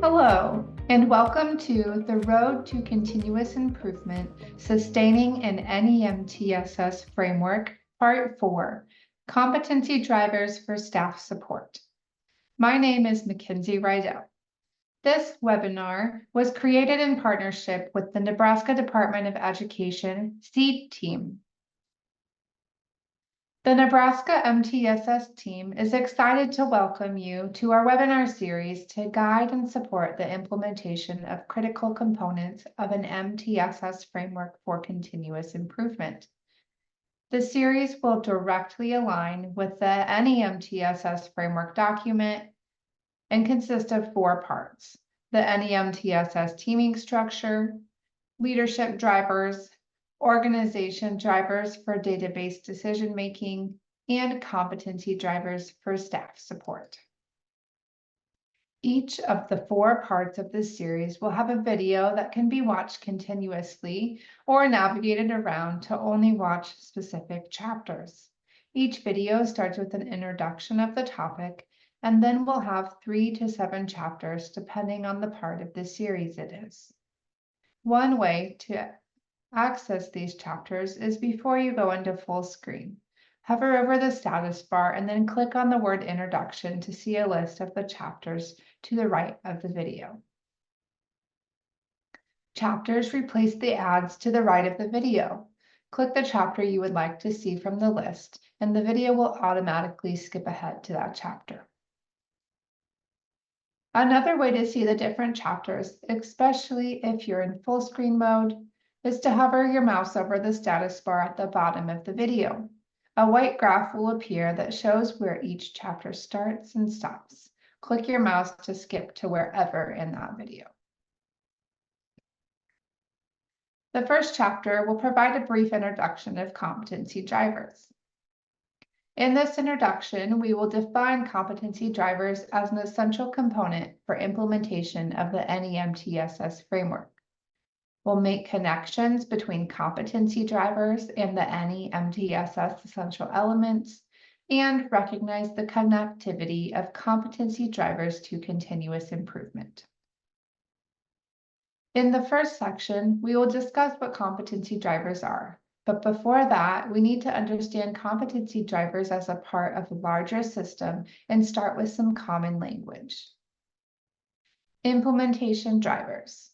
Hello, and welcome to The Road to Continuous Improvement, Sustaining an MTSS Framework, Part 4, Competency Drivers for Staff Support. My name is Mackenzie Rydell. This webinar was created in partnership with the Nebraska Department of Education SEED team. The Nebraska MTSS team is excited to welcome you to our webinar series to guide and support the implementation of critical components of an MTSS framework for continuous improvement. The series will directly align with the NEMTSS framework document and consist of 4 parts: the NEMTSS teaming structure, leadership drivers, organization drivers for database decision-making, and competency drivers for staff support. Each of the 4 parts of this series will have a video that can be watched continuously or navigated around to only watch specific chapters. Each video starts with an introduction of the topic, and then we'll have 3 to 7 chapters depending on the part of the series it is. One way to access these chapters is before you go into full screen. Hover over the status bar and then click on the word introduction to see a list of the chapters to the right of the video. Chapters replace the ads to the right of the video. Click the chapter you would like to see from the list, and the video will automatically skip ahead to that chapter. Another way to see the different chapters, especially if you're in full screen mode, is to hover your mouse over the status bar at the bottom of the video. A white graph will appear that shows where each chapter starts and stops. Click your mouse to skip to wherever in that video. The first chapter will provide a brief introduction of competency drivers. In this introduction, we will define competency drivers as an essential component for implementation of the NEMTSS framework. We'll make connections between competency drivers and the NEMTSS essential elements and recognize the connectivity of competency drivers to continuous improvement. In the first section, we will discuss what competency drivers are. But before that, we need to understand competency drivers as a part of a larger system and start with some common language. Implementation drivers.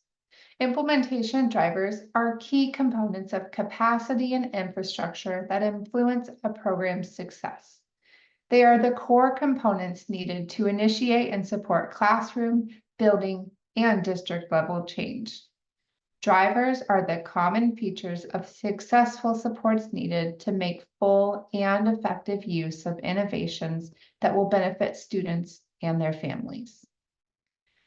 Implementation drivers are key components of capacity and infrastructure that influence a program's success. They are the core components needed to initiate and support classroom, building, and district-level change. Drivers are the common features of successful supports needed to make full and effective use of innovations that will benefit students and their families.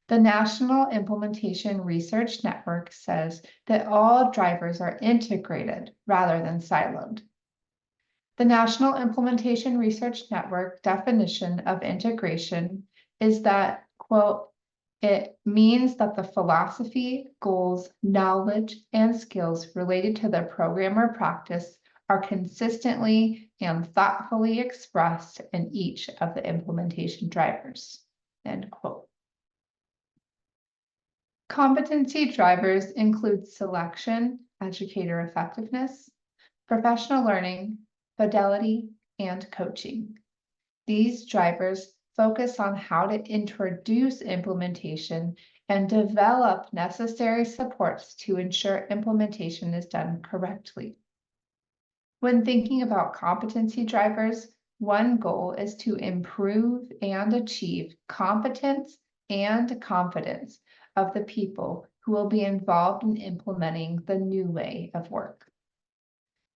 The National Implementation Research Network says that all drivers are integrated rather than siloed. The National Implementation Research Network definition of integration is that, quote, it means that the philosophy, goals, knowledge, and skills related to the program or practice are consistently and thoughtfully expressed in each of the implementation drivers, end quote. Competency drivers include selection-educator effectiveness, professional learning, fidelity, and coaching. These drivers focus on how to introduce implementation and develop necessary supports to ensure implementation is done correctly. When thinking about competency drivers, one goal is to improve and achieve competence and confidence of the people who will be involved in implementing the new way of work.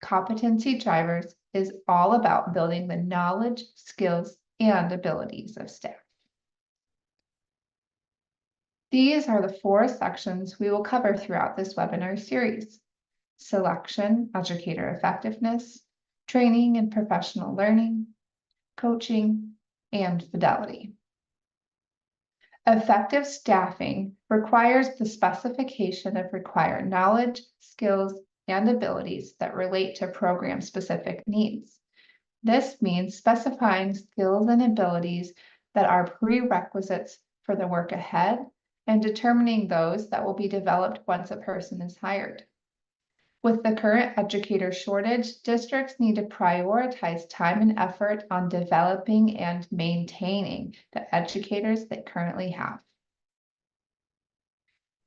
Competency drivers is all about building the knowledge, skills, and abilities of staff. These are the 4 sections we will cover throughout this webinar series: selection-educator effectiveness, training and professional learning, coaching, and fidelity. Effective staffing requires the specification of required knowledge, skills, and abilities that relate to program-specific needs. This means specifying skills and abilities that are prerequisites for the work ahead and determining those that will be developed once a person is hired. With the current educator shortage, districts need to prioritize time and effort on developing and maintaining the educators they currently have.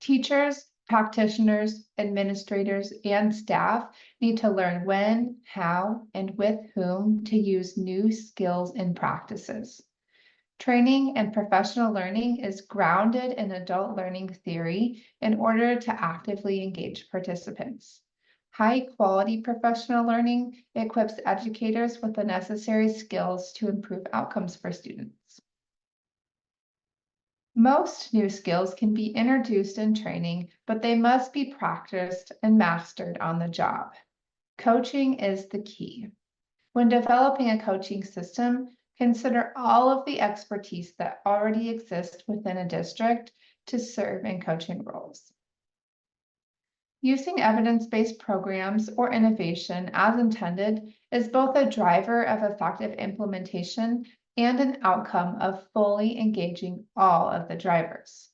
Teachers, practitioners, administrators, and staff need to learn when, how, and with whom to use new skills and practices. Training and professional learning is grounded in adult learning theory in order to actively engage participants. High-quality professional learning equips educators with the necessary skills to improve outcomes for students. Most new skills can be introduced in training, but they must be practiced and mastered on the job. Coaching is the key. When developing a coaching system, consider all of the expertise that already exists within a district to serve in coaching roles. Using evidence-based programs or innovation as intended is both a driver of effective implementation and an outcome of fully engaging all of the drivers.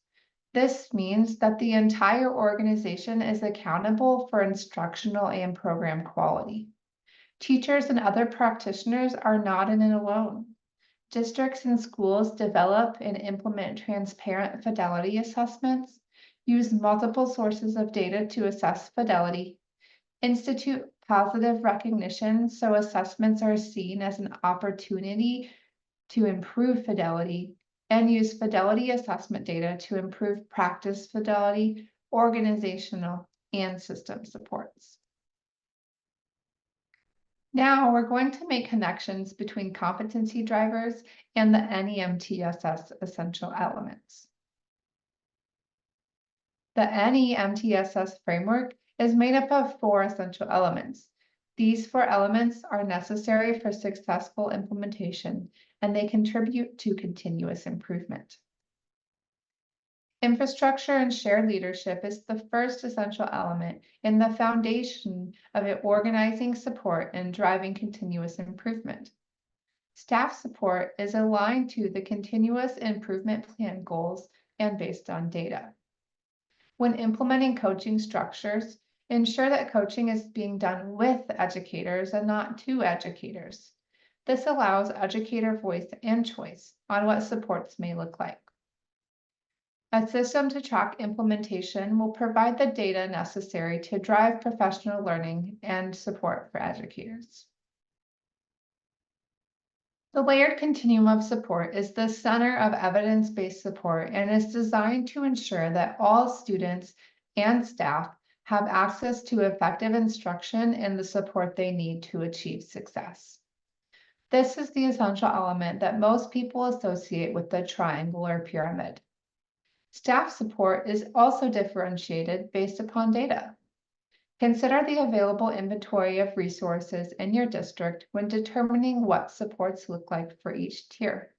This means that the entire organization is accountable for instructional and program quality. Teachers and other practitioners are not in it alone. Districts and schools develop and implement transparent fidelity assessments, use multiple sources of data to assess fidelity, institute positive recognition so assessments are seen as an opportunity to improve fidelity, and use fidelity assessment data to improve practice fidelity, organizational, and system supports. Now we're going to make connections between competency drivers and the NEMTSS essential elements. The NEMTSS framework is made up of 4 essential elements. These 4 elements are necessary for successful implementation, and they contribute to continuous improvement. Infrastructure and shared leadership is the first essential element in the foundation of organizing support and driving continuous improvement. Staff support is aligned to the continuous improvement plan goals and based on data. When implementing coaching structures, ensure that coaching is being done with educators and not to educators. This allows educator voice and choice on what supports may look like. A system to track implementation will provide the data necessary to drive professional learning and support for educators. The layered continuum of support is the center of evidence-based support and is designed to ensure that all students and staff have access to effective instruction and the support they need to achieve success. This is the essential element that most people associate with the triangular pyramid. Staff support is also differentiated based upon data. Consider the available inventory of resources in your district when determining what supports look like for each tier.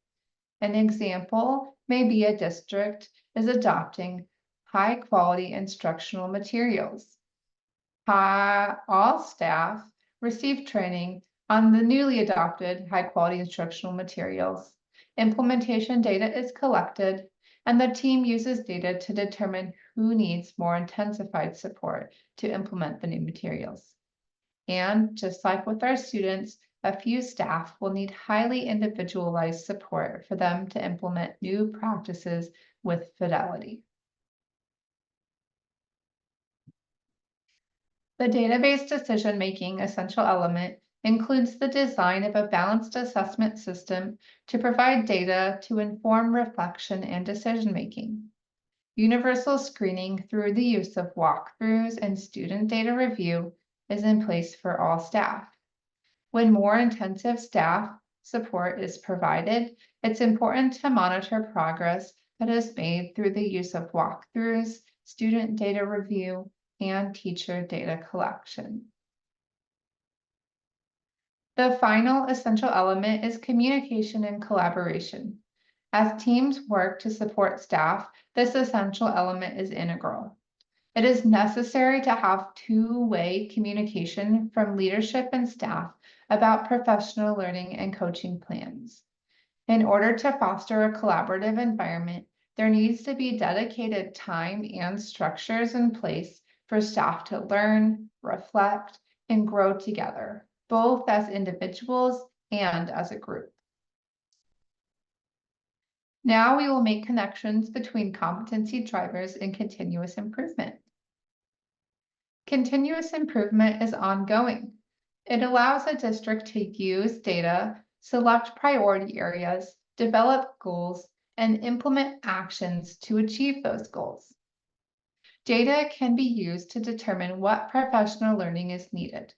An example may be a district is adopting high-quality instructional materials. All staff receive training on the newly adopted high-quality instructional materials. Implementation data is collected, and the team uses data to determine who needs more intensified support to implement the new materials. And just like with our students, a few staff will need highly individualized support for them to implement new practices with fidelity. The database decision-making essential element includes the design of a balanced assessment system to provide data to inform reflection and decision-making. Universal screening through the use of walkthroughs and student data review is in place for all staff. When more intensive staff support is provided, it's important to monitor progress that is made through the use of walkthroughs, student data review, and teacher data collection. The final essential element is communication and collaboration. As teams work to support staff, this essential element is integral. It is necessary to have two-way communication from leadership and staff about professional learning and coaching plans. In order to foster a collaborative environment, There needs to be dedicated time and structures in place for staff to learn, reflect, and grow together, both as individuals and as a group. Now we will make connections between competency drivers and continuous improvement. Continuous improvement is ongoing. It allows a district to use data, select priority areas, develop goals, and implement actions to achieve those goals. Data can be used to determine what professional learning is needed.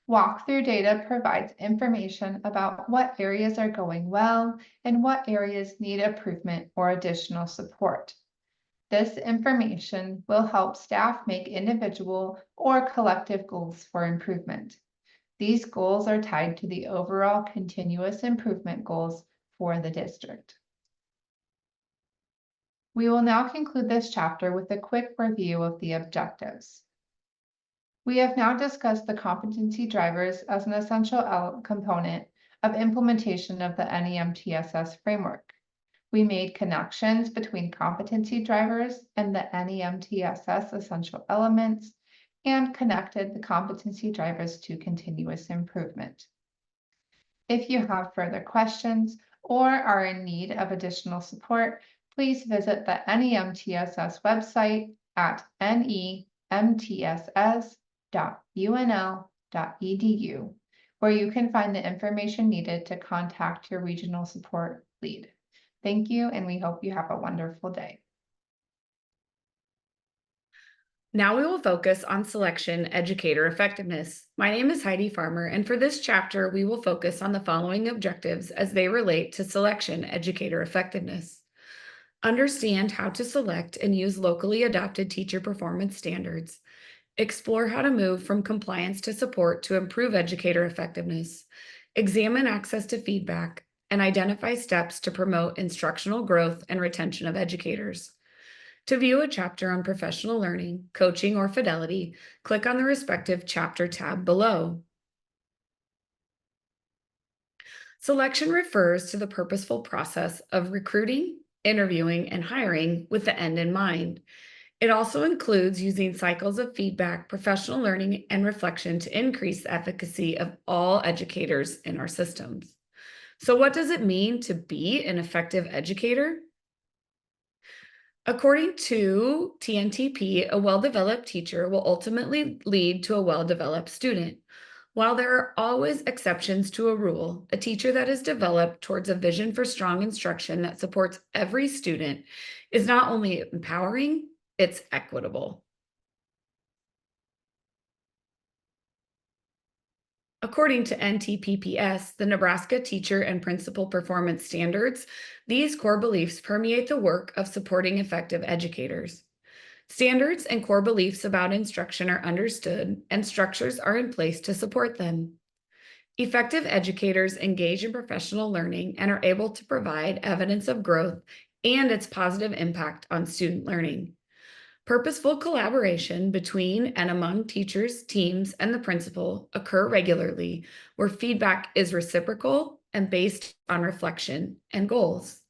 Walkthrough data provides information about what areas are going well and what areas need improvement or additional support. This information will help staff make individual or collective goals for improvement. These goals are tied to the overall continuous improvement goals for the district. We will now conclude this chapter with a quick review of the objectives. We have now discussed the competency drivers as an essential component of implementation of the NEMTSS framework. We made connections between competency drivers and the NEMTSS essential elements and connected the competency drivers to continuous improvement. If you have further questions or are in need of additional support, please visit the NEMTSS website at nemtss.unl.edu, where you can find the information needed to contact your regional support lead. Thank you, and we hope you have a wonderful day. Now we will focus on selection-educator effectiveness. My name is Heidi Farmer, and for this chapter, we will focus on the following objectives as they relate to selection-educator effectiveness. Understand how to select and use locally adopted teacher performance standards. Explore how to move from compliance to support to improve educator effectiveness. Examine access to feedback and identify steps to promote instructional growth and retention of educators. To view a chapter on professional learning, coaching, or Fidelity, click on the respective chapter tab below. Selection refers to the purposeful process of recruiting, interviewing, and hiring with the end in mind. It also includes using cycles of feedback, professional learning, and reflection to increase the efficacy of all educators in our systems. So what does it mean to be an effective educator? According to TNTP, a well-developed teacher will ultimately lead to a well-developed student. While there are always exceptions to a rule, a teacher that is developed towards a vision for strong instruction that supports every student is not only empowering, it's equitable. According to NTPPS, the Nebraska Teacher and Principal Performance Standards, these core beliefs permeate the work of supporting effective educators. Standards and core beliefs about instruction are understood, and structures are in place to support them. Effective educators engage in professional learning and are able to provide evidence of growth and its positive impact on student learning. Purposeful collaboration between and among teachers, teams, and the principal occur regularly, where feedback is reciprocal and based on reflection and goals.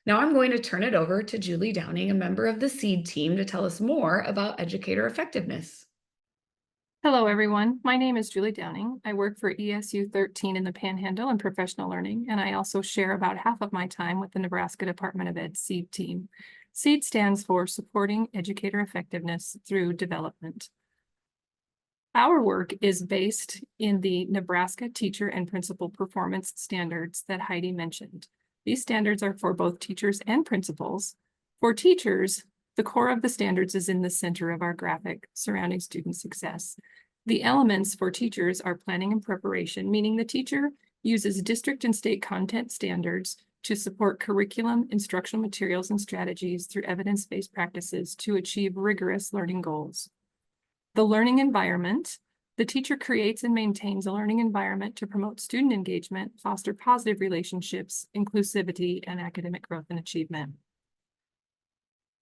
Now I'm going to turn it over to Julie Downing, a member of the SEED team, to tell us more about educator effectiveness. Hello, everyone. My name is Julie Downing. I work for ESU 13 in the Panhandle in professional learning, and I also share about half of my time with the Nebraska Department of Ed SEED team. SEED stands for Supporting Educator Effectiveness Through Development. Our work is based in the Nebraska Teacher and Principal Performance Standards that Heidi mentioned. These standards are for both teachers and principals. For teachers, the core of the standards is in the center of our graphic surrounding student success. The elements for teachers are planning and preparation, meaning the teacher uses district and state content standards to support curriculum, instructional materials, and strategies through evidence-based practices to achieve rigorous learning goals. The learning environment, the teacher creates and maintains a learning environment to promote student engagement, foster positive relationships, inclusivity, and academic growth and achievement.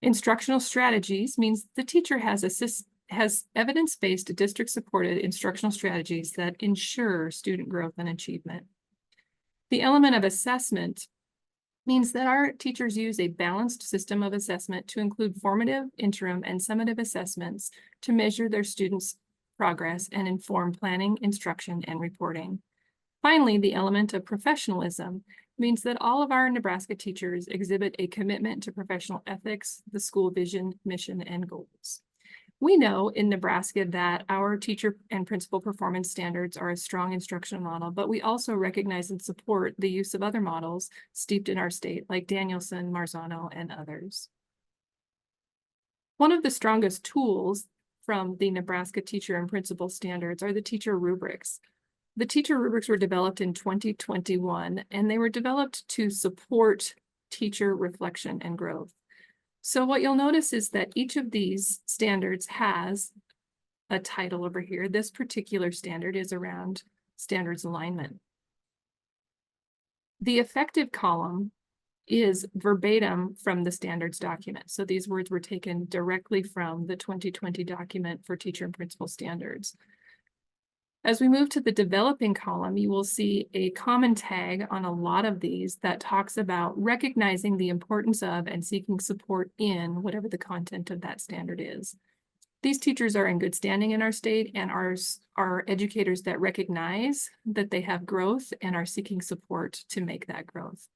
Instructional strategies means the teacher has evidence-based, district-supported instructional strategies that ensure student growth and achievement. The element of assessment means that our teachers use a balanced system of assessment to include formative, interim, and summative assessments to measure their students' progress and inform planning, instruction, and reporting. Finally, the element of professionalism means that all of our Nebraska teachers exhibit a commitment to professional ethics, the school vision, mission, and goals. We know in Nebraska that our teacher and principal performance standards are a strong instructional model, but we also recognize and support the use of other models steeped in our state, like Danielson, Marzano, and others. One of the strongest tools from the Nebraska teacher and principal standards are the teacher rubrics. The teacher rubrics were developed in 2021, and they were developed to support teacher reflection and growth. So what you'll notice is that each of these standards has a title over here. This particular standard is around standards alignment. The effective column is verbatim from the standards document. So these words were taken directly from the 2020 document for teacher and principal standards. As we move to the developing column, you will see a common tag on a lot of these that talks about recognizing the importance of and seeking support in whatever the content of that standard is. These teachers are in good standing in our state and are educators that recognize that they have growth and are seeking support to make that growth.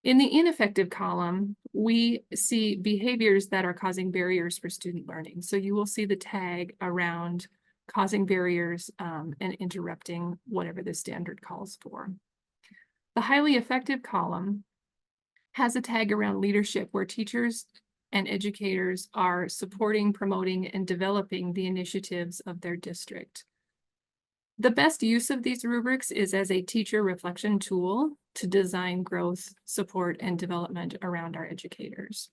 In the ineffective column, we see behaviors that are causing barriers for student learning. So you will see the tag around causing barriers and interrupting whatever the standard calls for. The highly effective column has a tag around leadership where teachers and educators are supporting, promoting, and developing the initiatives of their district. The best use of these rubrics is as a teacher reflection tool to design growth, support, and development around our educators.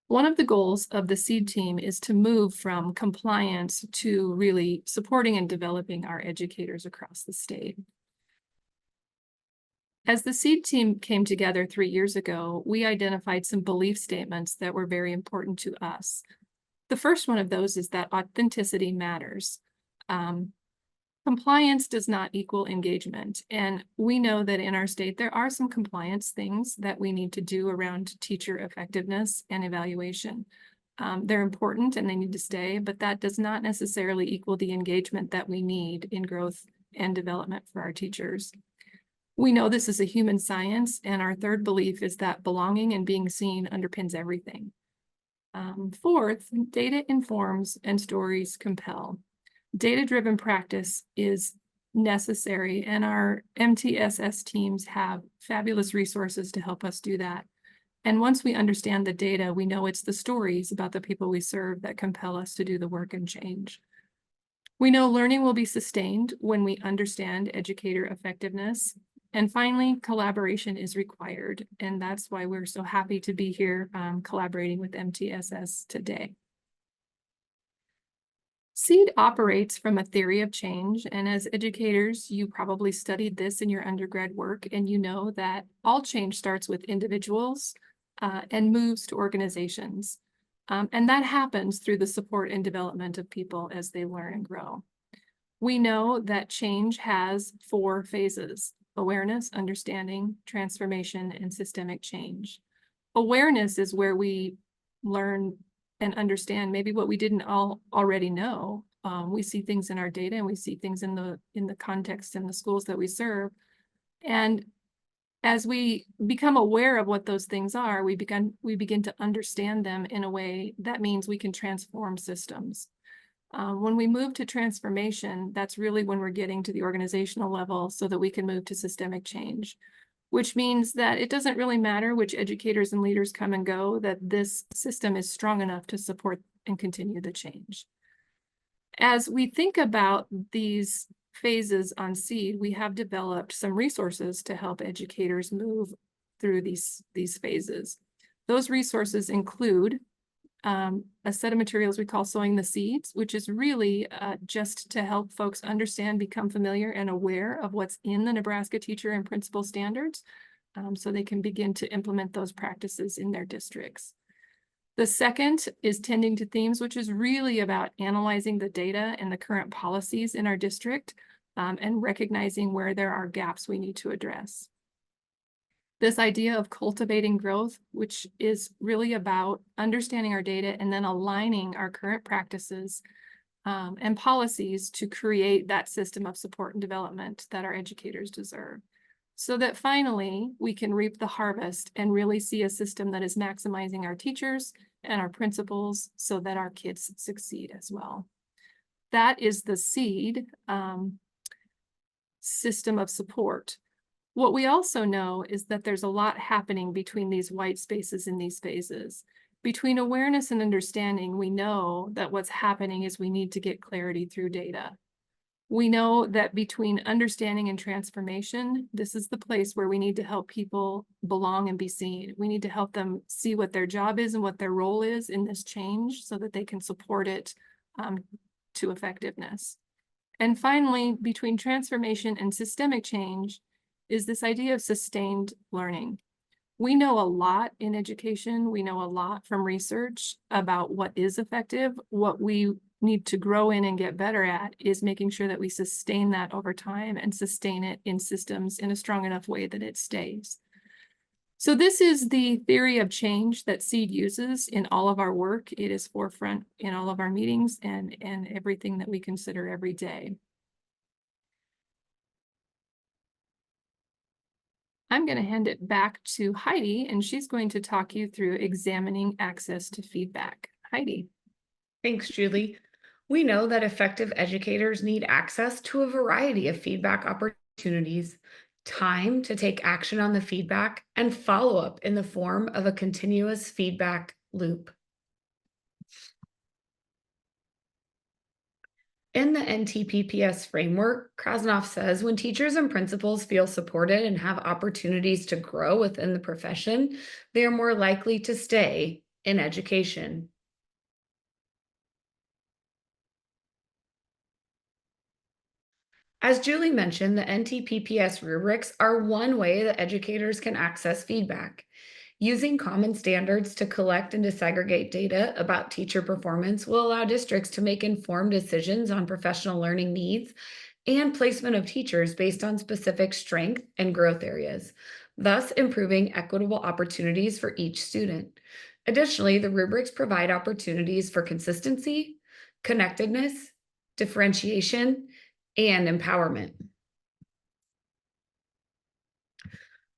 One of the goals of the SEED team is to move from compliance to really supporting and developing our educators across the state. As the SEED team came together 3 years ago, we identified some belief statements that were very important to us. The first one of those is that authenticity matters. Compliance does not equal engagement. And we know that in our state, there are some compliance things that we need to do around teacher effectiveness and evaluation. They're important and they need to stay, but that does not necessarily equal the engagement that we need in growth and development for our teachers. We know this is a human science, and our third belief is that belonging and being seen underpins everything. Fourth, data informs and stories compel. Data-driven practice is necessary, and our MTSS teams have fabulous resources to help us do that. And once we understand the data, we know it's the stories about the people we serve that compel us to do the work and change. We know learning will be sustained when we understand educator effectiveness. And finally, collaboration is required, and that's why we're so happy to be here collaborating with MTSS today. SEED operates from a theory of change, and as educators, you probably studied this in your undergrad work, and you know that all change starts with individuals and moves to organizations. And that happens through the support and development of people as they learn and grow. We know that change has 4 phases: awareness, understanding, transformation, and systemic change. Awareness is where we learn and understand maybe what we didn't already know. We see things in our data, and we see things in the context in the schools that we serve. And as we become aware of what those things are, we begin to understand them in a way that means we can transform systems. When we move to transformation, that's really when we're getting to the organizational level so that we can move to systemic change, which means that it doesn't really matter which educators and leaders come and go, that this system is strong enough to support and continue the change. As we think about these phases on SEED, we have developed some resources to help educators move through these phases. Those resources include a set of materials we call Sowing the Seeds, which is really just to help folks understand, become familiar and aware of what's in the Nebraska teacher and principal standards so they can begin to implement those practices in their districts. The second is Tending to Themes, which is really about analyzing the data and the current policies in our district and recognizing where there are gaps we need to address. This idea of cultivating growth, which is really about understanding our data and then aligning our current practices and policies to create that system of support and development that our educators deserve, so that finally we can reap the harvest and really see a system that is maximizing our teachers and our principals so that our kids succeed as well. That is the SEED system of support. What we also know is that there's a lot happening between these white spaces in these phases. Between awareness and understanding, we know that what's happening is we need to get clarity through data. We know that between understanding and transformation, this is the place where we need to help people belong and be seen. We need to help them see what their job is and what their role is in this change so that they can support it to effectiveness. And finally, between transformation and systemic change is this idea of sustained learning. We know a lot in education. We know a lot from research about what is effective. What we need to grow in and get better at is making sure that we sustain that over time and sustain it in systems in a strong enough way that it stays. So this is the theory of change that SEED uses in all of our work. It is forefront in all of our meetings and everything that we consider every day. I'm going to hand it back to Heidi, and she's going to talk you through examining access to feedback. Heidi. Thanks, Julie. We know that effective educators need access to a variety of feedback opportunities, time to take action on the feedback, and follow-up in the form of a continuous feedback loop. In the MTPPS framework, Krasnoff says when teachers and principals feel supported and have opportunities to grow within the profession, they are more likely to stay in education. As Julie mentioned, the MTPPS rubrics are one way that educators can access feedback. Using common standards to collect and disaggregate data about teacher performance will allow districts to make informed decisions on professional learning needs and placement of teachers based on specific strength and growth areas, thus improving equitable opportunities for each student. Additionally, the rubrics provide opportunities for consistency, connectedness, differentiation, and empowerment.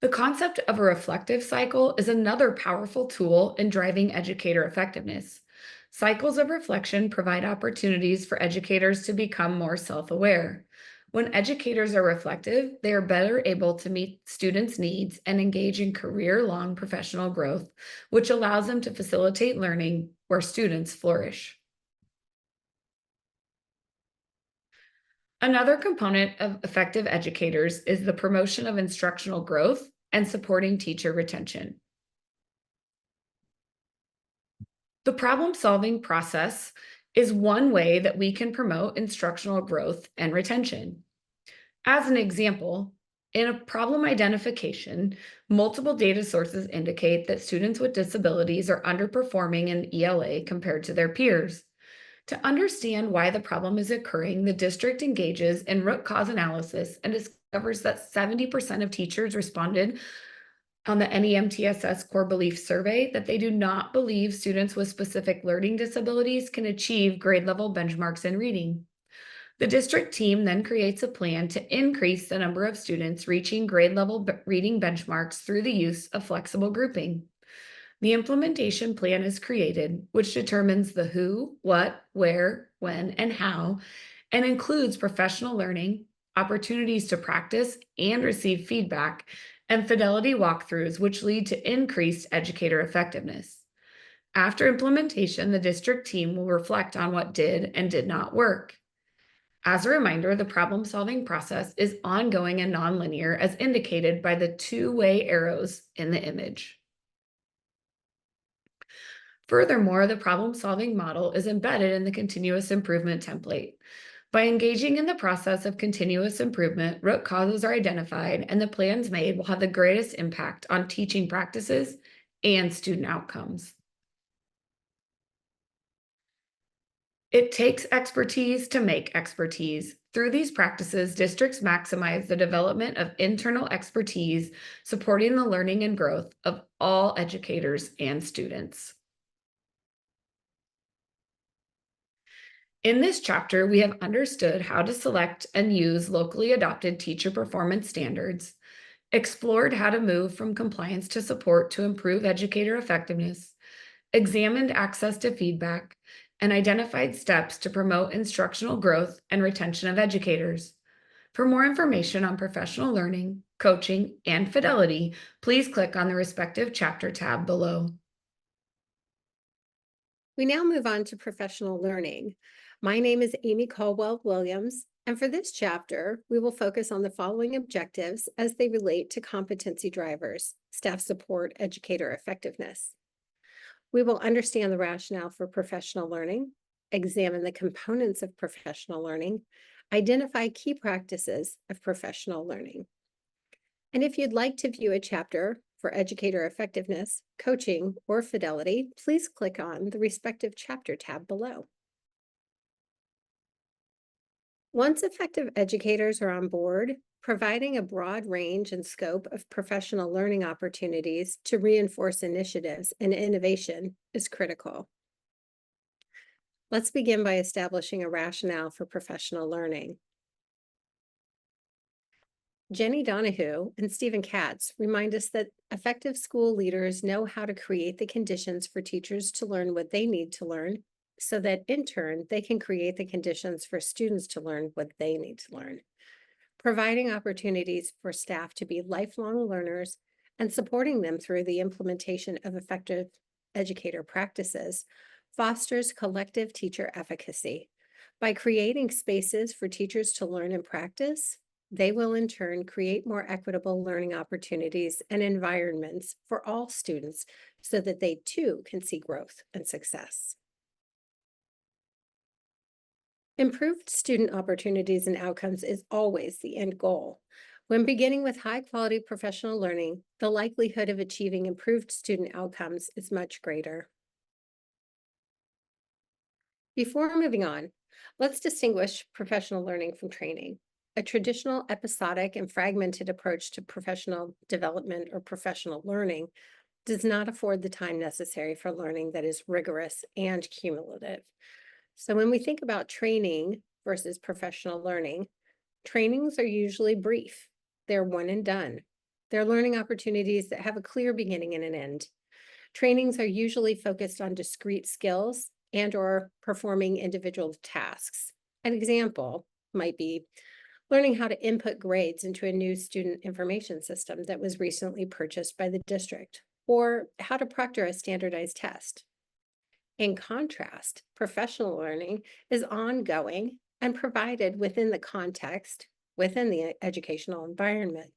The concept of a reflective cycle is another powerful tool in driving educator effectiveness. Cycles of reflection provide opportunities for educators to become more self-aware. When educators are reflective, they are better able to meet students' needs and engage in career-long professional growth, which allows them to facilitate learning where students flourish. Another component of effective educators is the promotion of instructional growth and supporting teacher retention. The problem-solving process is one way that we can promote instructional growth and retention. As an example, in a problem identification, multiple data sources indicate that students with disabilities are underperforming in ELA compared to their peers. To understand why the problem is occurring, the district engages in root cause analysis and discovers that 70% of teachers responded on the MTSS core belief survey that they do not believe students with specific learning disabilities can achieve grade level benchmarks in reading. The district team then creates a plan to increase the number of students reaching grade level reading benchmarks through the use of flexible grouping. The implementation plan is created, which determines the who, what, where, when, and how, and includes professional learning, opportunities to practice and receive feedback, and Fidelity walkthroughs, which lead to increased educator effectiveness. After implementation, the district team will reflect on what did and did not work. As a reminder, the problem-solving process is ongoing and nonlinear, as indicated by the two-way arrows in the image. Furthermore, the problem-solving model is embedded in the continuous improvement template. By engaging in the process of continuous improvement, root causes are identified, and the plans made will have the greatest impact on teaching practices and student outcomes. It takes expertise to make expertise. Through these practices, districts maximize the development of internal expertise, supporting the learning and growth of all educators and students. In this chapter, we have understood how to select and use locally adopted teacher performance standards, explored how to move from compliance to support to improve educator effectiveness, examined access to feedback, and identified steps to promote instructional growth and retention of educators. For more information on professional learning, coaching, and Fidelity, please click on the respective chapter tab below. We now move on to professional learning. My name is Amy Caldwell-Williams, and for this chapter, we will focus on the following objectives as they relate to competency drivers, staff support, educator effectiveness. We will understand the rationale for professional learning, examine the components of professional learning, identify key practices of professional learning. And if you'd like to view a chapter for educator effectiveness, coaching, or Fidelity, please click on the respective chapter tab below. Once effective educators are on board, providing a broad range and scope of professional learning opportunities to reinforce initiatives and innovation is critical. Let's begin by establishing a rationale for professional learning. Jenny Donahue and Stephen Katz remind us that effective school leaders know how to create the conditions for teachers to learn what they need to learn, so that in turn, they can create the conditions for students to learn what they need to learn. Providing opportunities for staff to be lifelong learners and supporting them through the implementation of effective educator practices fosters collective teacher efficacy. By creating spaces for teachers to learn and practice, they will in turn create more equitable learning opportunities and environments for all students so that they too can see growth and success. Improved student opportunities and outcomes is always the end goal. When beginning with high-quality professional learning, the likelihood of achieving improved student outcomes is much greater. Before moving on, let's distinguish professional learning from training. A traditional episodic and fragmented approach to professional development or professional learning does not afford the time necessary for learning that is rigorous and cumulative. So when we think about training versus professional learning, trainings are usually brief. They're one and done. They're learning opportunities that have a clear beginning and an end. Trainings are usually focused on discrete skills and/or performing individual tasks. An example might be learning how to input grades into a new student information system that was recently purchased by the district, or how to proctor a standardized test. In contrast, professional learning is ongoing and provided within the context, within the educational environment.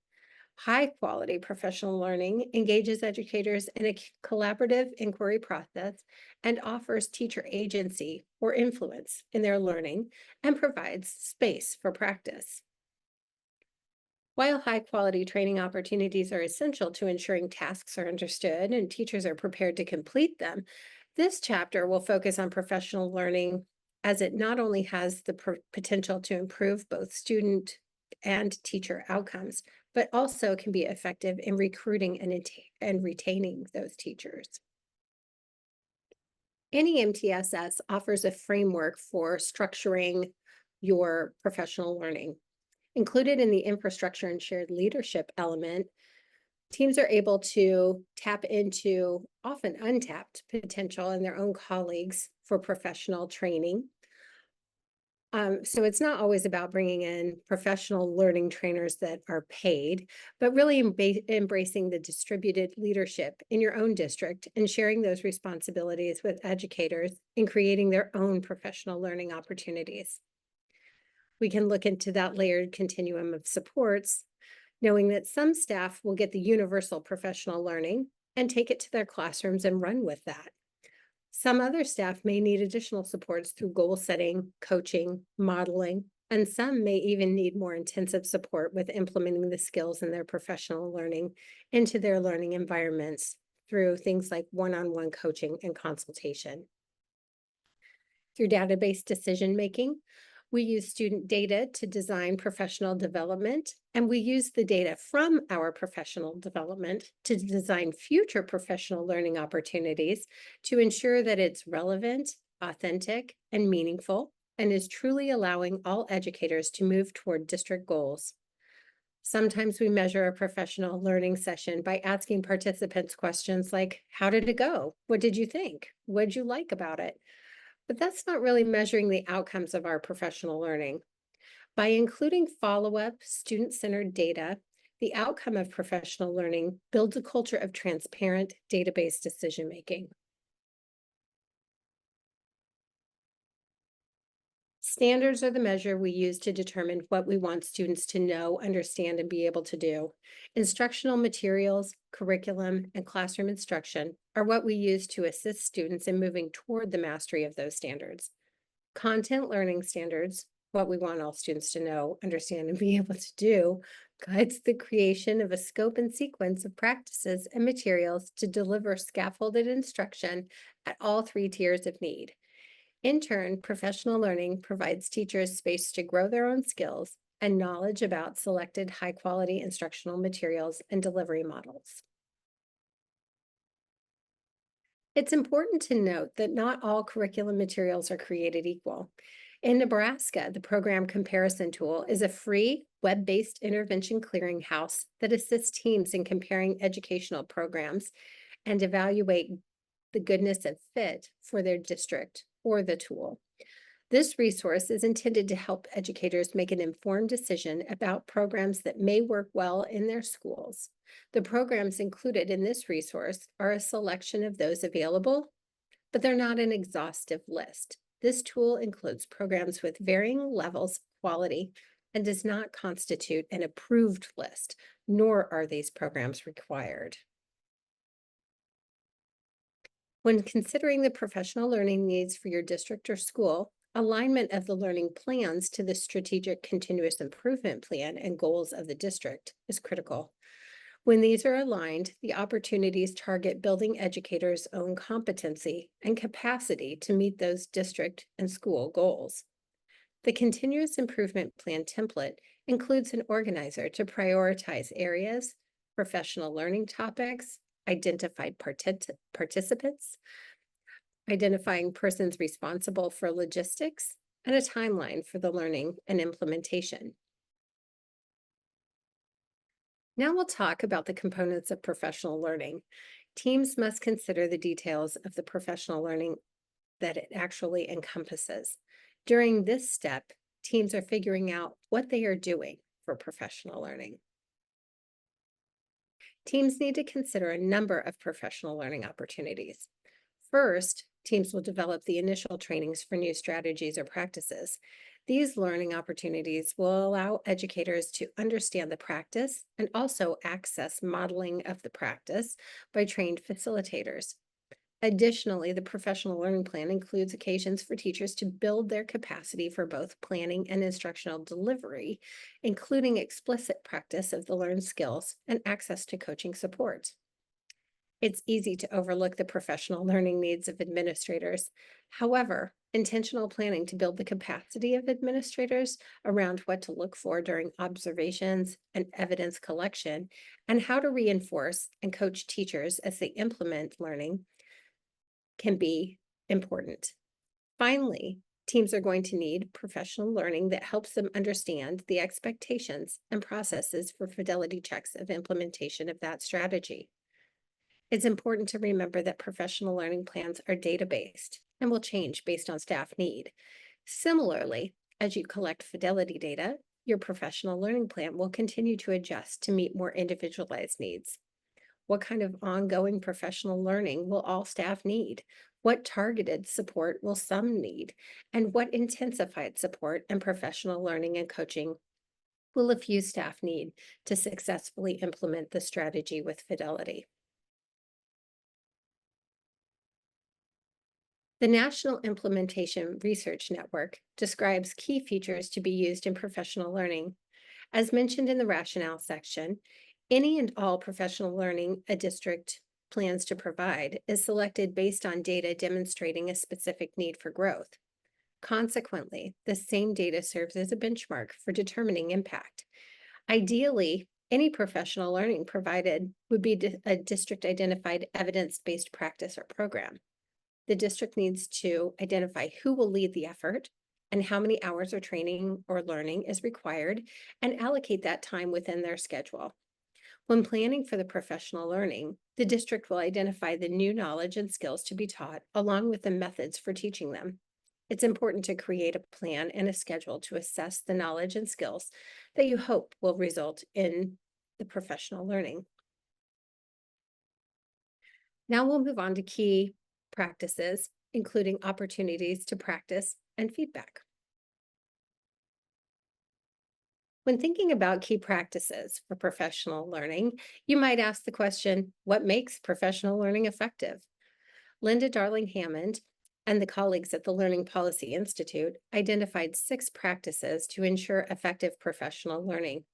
High-quality professional learning engages educators in a collaborative inquiry process and offers teacher agency or influence in their learning and provides space for practice. While high-quality training opportunities are essential to ensuring tasks are understood and teachers are prepared to complete them, this chapter will focus on professional learning as it not only has the potential to improve both student and teacher outcomes, but also can be effective in recruiting and retaining those teachers. Any MTSS offers a framework for structuring your professional learning. Included in the infrastructure and shared leadership element, teams are able to tap into often untapped potential in their own colleagues for professional training. So it's not always about bringing in professional learning trainers that are paid, but really embracing the distributed leadership in your own district and sharing those responsibilities with educators in creating their own professional learning opportunities. We can look into that layered continuum of supports, knowing that some staff will get the universal professional learning and take it to their classrooms and run with that. Some other staff may need additional supports through goal setting, coaching, modeling, and some may even need more intensive support with implementing the skills in their professional learning into their learning environments through things like one-on-one coaching and consultation. Through database decision-making, We use student data to design professional development, and we use the data from our professional development to design future professional learning opportunities to ensure that it's relevant, authentic, and meaningful, and is truly allowing all educators to move toward district goals. Sometimes we measure a professional learning session by asking participants questions like, how did it go? What did you think? What did you like about it? But that's not really measuring the outcomes of our professional learning. By including follow-up, student-centered data, the outcome of professional learning builds a culture of transparent, data-based decision-making. Standards are the measure we use to determine what we want students to know, understand, and be able to do. Instructional materials, curriculum, and classroom instruction are what we use to assist students in moving toward the mastery of those standards. Content learning standards, what we want all students to know, understand, and be able to do, guides the creation of a scope and sequence of practices and materials to deliver scaffolded instruction at all 3 tiers of need. In turn, professional learning provides teachers space to grow their own skills and knowledge about selected high-quality instructional materials and delivery models. It's important to note that not all curriculum materials are created equal. In Nebraska, the program comparison tool is a free web-based intervention clearinghouse that assists teams in comparing educational programs and evaluate the goodness of fit for their district or the tool. This resource is intended to help educators make an informed decision about programs that may work well in their schools. The programs included in this resource are a selection of those available, but they're not an exhaustive list. This tool includes programs with varying levels of quality and does not constitute an approved list, nor are these programs required. When considering the professional learning needs for your district or school, alignment of the learning plans to the strategic continuous improvement plan and goals of the district is critical. When these are aligned, the opportunities target building educators' own competency and capacity to meet those district and school goals. The continuous improvement plan template includes an organizer to prioritize areas, professional learning topics, identified participants, identifying persons responsible for logistics, and a timeline for the learning and implementation. Now we'll talk about the components of professional learning. Teams must consider the details of the professional learning that it actually encompasses. During this step, teams are figuring out what they are doing for professional learning. Teams need to consider a number of professional learning opportunities. First, teams will develop the initial trainings for new strategies or practices. These learning opportunities will allow educators to understand the practice and also access modeling of the practice by trained facilitators. Additionally, the professional learning plan includes occasions for teachers to build their capacity for both planning and instructional delivery, including explicit practice of the learned skills and access to coaching support. It's easy to overlook the professional learning needs of administrators. However, intentional planning to build the capacity of administrators around what to look for during observations and evidence collection, and how to reinforce and coach teachers as they implement learning can be important. Finally, teams are going to need professional learning that helps them understand the expectations and processes for fidelity checks of implementation of that strategy. It's important to remember that professional learning plans are data-based and will change based on staff need. Similarly, as you collect fidelity data, your professional learning plan will continue to adjust to meet more individualized needs. What kind of ongoing professional learning will all staff need? What targeted support will some need? And what intensified support and professional learning and coaching will a few staff need to successfully implement the strategy with fidelity? The National Implementation Research Network describes key features to be used in professional learning. As mentioned in the rationale section, any and all professional learning a district plans to provide is selected based on data demonstrating a specific need for growth. Consequently, the same data serves as a benchmark for determining impact. Ideally, any professional learning provided would be a district-identified evidence-based practice or program. The district needs to identify who will lead the effort and how many hours of training or learning is required and allocate that time within their schedule. When planning for the professional learning, the district will identify the new knowledge and skills to be taught along with the methods for teaching them. It's important to create a plan and a schedule to assess the knowledge and skills that you hope will result in the professional learning. Now we'll move on to key practices, including opportunities to practice and feedback. When thinking about key practices for professional learning, you might ask the question, what makes professional learning effective? Linda Darling-Hammond and the colleagues at the Learning Policy Institute identified 6 practices to ensure effective professional learning.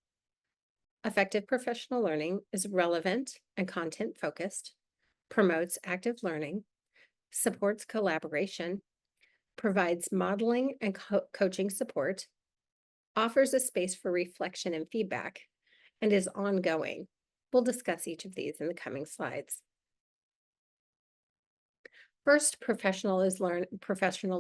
Effective professional learning is relevant and content-focused, promotes active learning, supports collaboration, provides modeling and coaching support, offers a space for reflection and feedback, and is ongoing. We'll discuss each of these in the coming slides. First, professional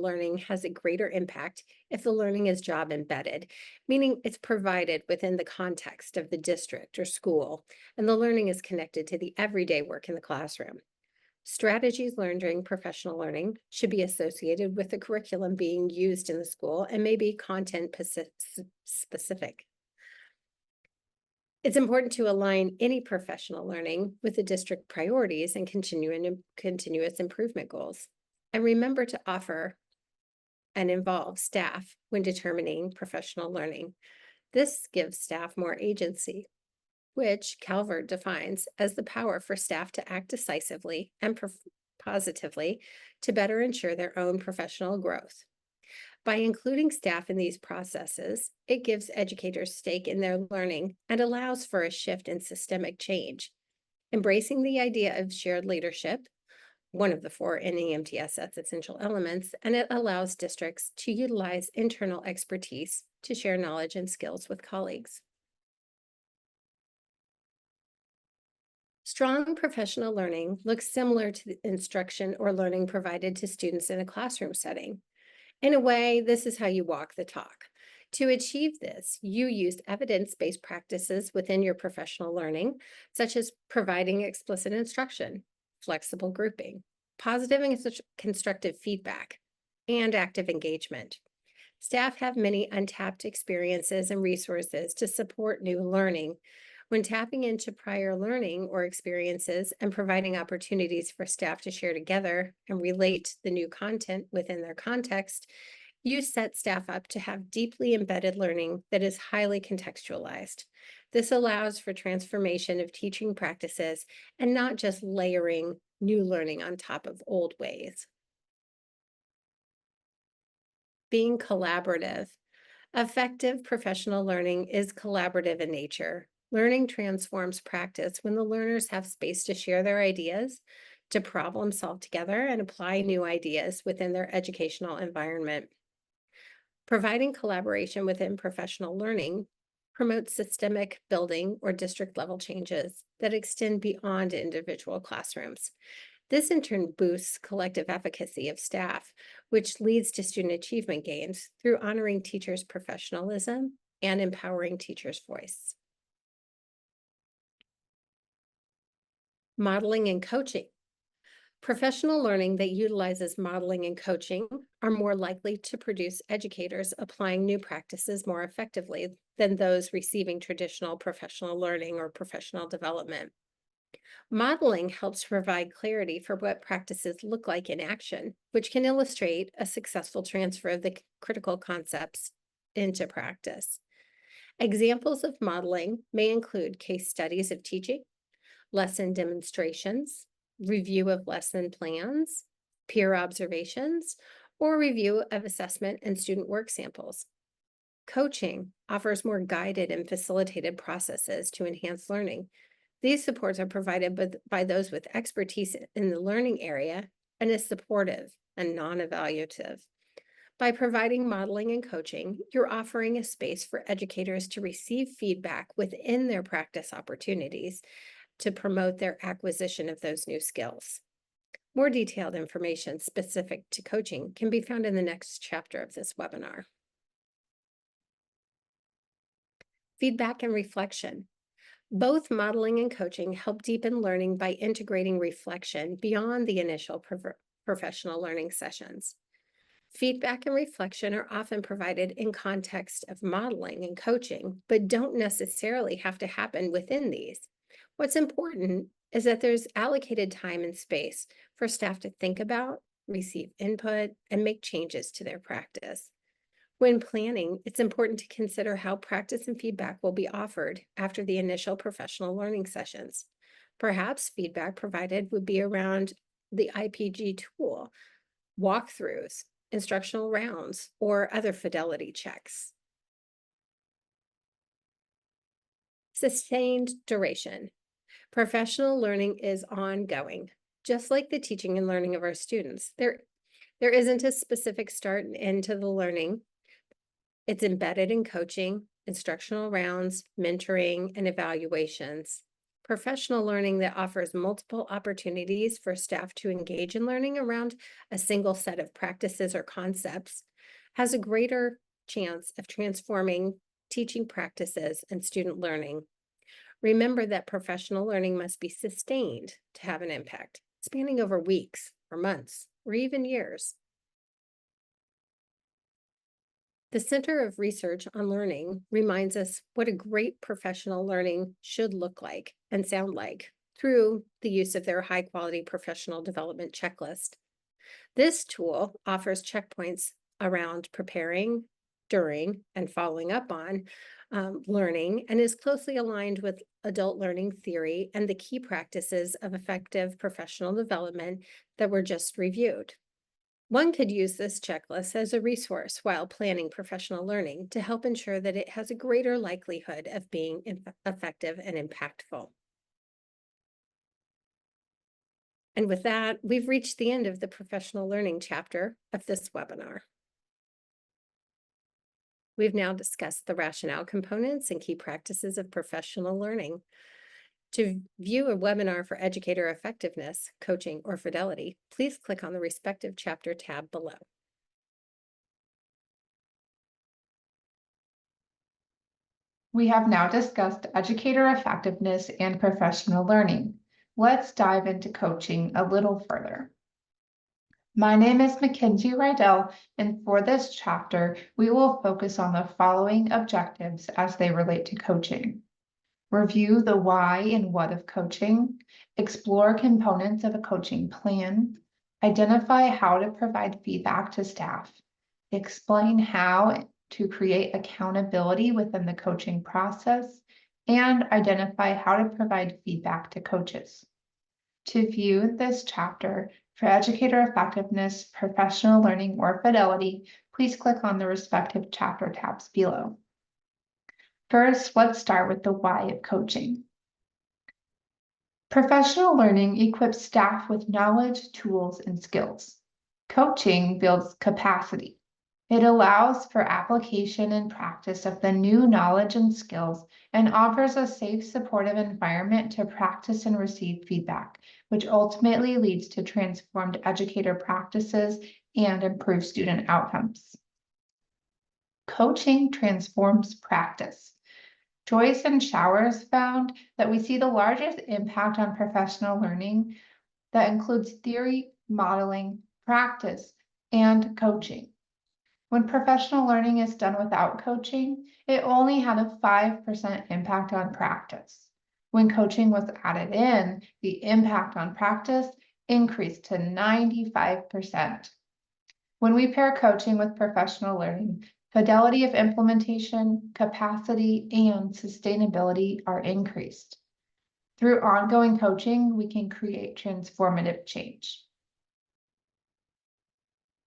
learning has a greater impact if the learning is job embedded, meaning it's provided within the context of the district or school, and the learning is connected to the everyday work in the classroom. Strategies learned during professional learning should be associated with the curriculum being used in the school and may be content specific. It's important to align any professional learning with the district priorities and continuous improvement goals. And remember to offer and involve staff when determining professional learning. This gives staff more agency, which Calvert defines as the power for staff to act decisively and positively to better ensure their own professional growth. By including staff in these processes, it gives educators stake in their learning and allows for a shift in systemic change. Embracing the idea of shared leadership, one of the 4 in the MTSS essential elements, and it allows districts to utilize internal expertise to share knowledge and skills with colleagues. Strong professional learning looks similar to the instruction or learning provided to students in a classroom setting. In a way, this is how you walk the talk. To achieve this, you use evidence-based practices within your professional learning, such as providing explicit instruction, flexible grouping, positive and constructive feedback, and active engagement. Staff have many untapped experiences and resources to support new learning. When tapping into prior learning or experiences and providing opportunities for staff to share together and relate the new content within their context, you set staff up to have deeply embedded learning that is highly contextualized. This allows for transformation of teaching practices and not just layering new learning on top of old ways. Being collaborative. Effective professional learning is collaborative in nature. Learning transforms practice when the learners have space to share their ideas, to problem solve together, and apply new ideas within their educational environment. Providing collaboration within professional learning promotes systemic building or district level changes that extend beyond individual classrooms. This in turn boosts collective efficacy of staff, which leads to student achievement gains through honoring teachers' professionalism and empowering teachers' voice. Modeling and coaching. Professional learning that utilizes modeling and coaching are more likely to produce educators applying new practices more effectively than those receiving traditional professional learning or professional development. Modeling helps provide clarity for what practices look like in action, which can illustrate a successful transfer of the critical concepts into practice. Examples of modeling may include case studies of teaching, lesson demonstrations, review of lesson plans, peer observations, or review of assessment and student work samples. Coaching offers more guided and facilitated processes to enhance learning. These supports are provided by those with expertise in the learning area and is supportive and non-evaluative. By providing modeling and coaching, you're offering a space for educators to receive feedback within their practice opportunities to promote their acquisition of those new skills. More detailed information specific to coaching can be found in the next chapter of this webinar. Feedback and reflection. Both modeling and coaching help deepen learning by integrating reflection beyond the initial professional learning sessions. Feedback and reflection are often provided in context of modeling and coaching, but don't necessarily have to happen within these. What's important is that there's allocated time and space for staff to think about, receive input, and make changes to their practice. When planning, it's important to consider how practice and feedback will be offered after the initial professional learning sessions. Perhaps feedback provided would be around the IPG tool, walkthroughs, instructional rounds, or other Fidelity checks. Sustained duration. Professional learning is ongoing, just like the teaching and learning of our students. There isn't a specific start and end to the learning. It's embedded in coaching, instructional rounds, mentoring, and evaluations. Professional learning that offers multiple opportunities for staff to engage in learning around a single set of practices or concepts has a greater chance of transforming teaching practices and student learning. Remember that professional learning must be sustained to have an impact, spanning over weeks or months or even years. The Center of Research on Learning reminds us what a great professional learning should look like and sound like through the use of their high-quality professional development checklist. This tool offers checkpoints around preparing, during, and following up on learning, and is closely aligned with adult learning theory and the key practices of effective professional development that were just reviewed. One could use this checklist as a resource while planning professional learning to help ensure that it has a greater likelihood of being effective and impactful. And with that, we've reached the end of the professional learning chapter of this webinar. We've now discussed the rationale components and key practices of professional learning. To view a webinar for educator effectiveness, coaching, or Fidelity, please click on the respective chapter tab below. We have now discussed educator effectiveness and professional learning. Let's dive into coaching a little further. My name is Mackenzie Rydell, and for this chapter, we will focus on the following objectives as they relate to coaching. Review the why and what of coaching, explore components of a coaching plan, identify how to provide feedback to staff, explain how to create accountability within the coaching process, and identify how to provide feedback to coaches. To view this chapter for educator effectiveness, professional learning, or Fidelity, please click on the respective chapter tabs below. First, let's start with the why of coaching. Professional learning equips staff with knowledge, tools, and skills. Coaching builds capacity. It allows for application and practice of the new knowledge and skills and offers a safe, supportive environment to practice and receive feedback, which ultimately leads to transformed educator practices and improved student outcomes. Coaching transforms practice. Joyce and Showers found that we see the largest impact on professional learning that includes theory, modeling, practice, and coaching. When professional learning is done without coaching, it only had a 5% impact on practice. When coaching was added in, the impact on practice increased to 95%. When we pair coaching with professional learning, fidelity of implementation, capacity, and sustainability are increased. Through ongoing coaching, we can create transformative change.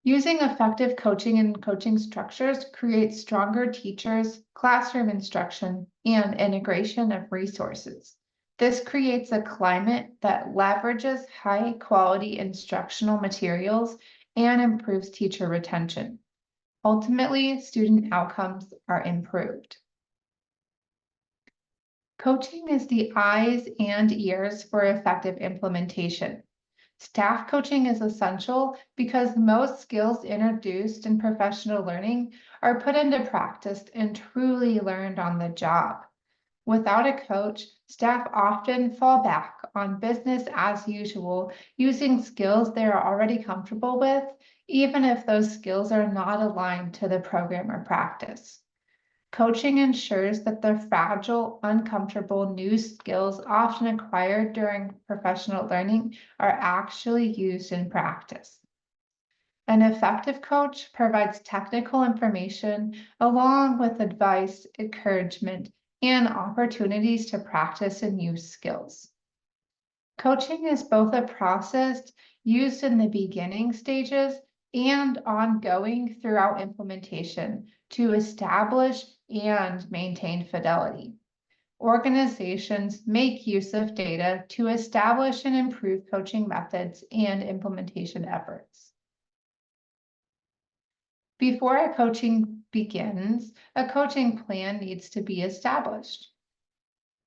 Using effective coaching and coaching structures creates stronger teachers, classroom instruction, and integration of resources. This creates a climate that leverages high-quality instructional materials and improves teacher retention. Ultimately, student outcomes are improved. Coaching is the eyes and ears for effective implementation. Staff coaching is essential because most skills introduced in professional learning are put into practice and truly learned on the job. Without a coach, staff often fall back on business as usual, using skills they are already comfortable with, even if those skills are not aligned to the program or practice. Coaching ensures that the fragile, uncomfortable new skills often acquired during professional learning are actually used in practice. An effective coach provides technical information along with advice, encouragement, and opportunities to practice and use skills. Coaching is both a process used in the beginning stages and ongoing throughout implementation to establish and maintain fidelity. Organizations make use of data to establish and improve coaching methods and implementation efforts. Before a coaching begins, a coaching plan needs to be established.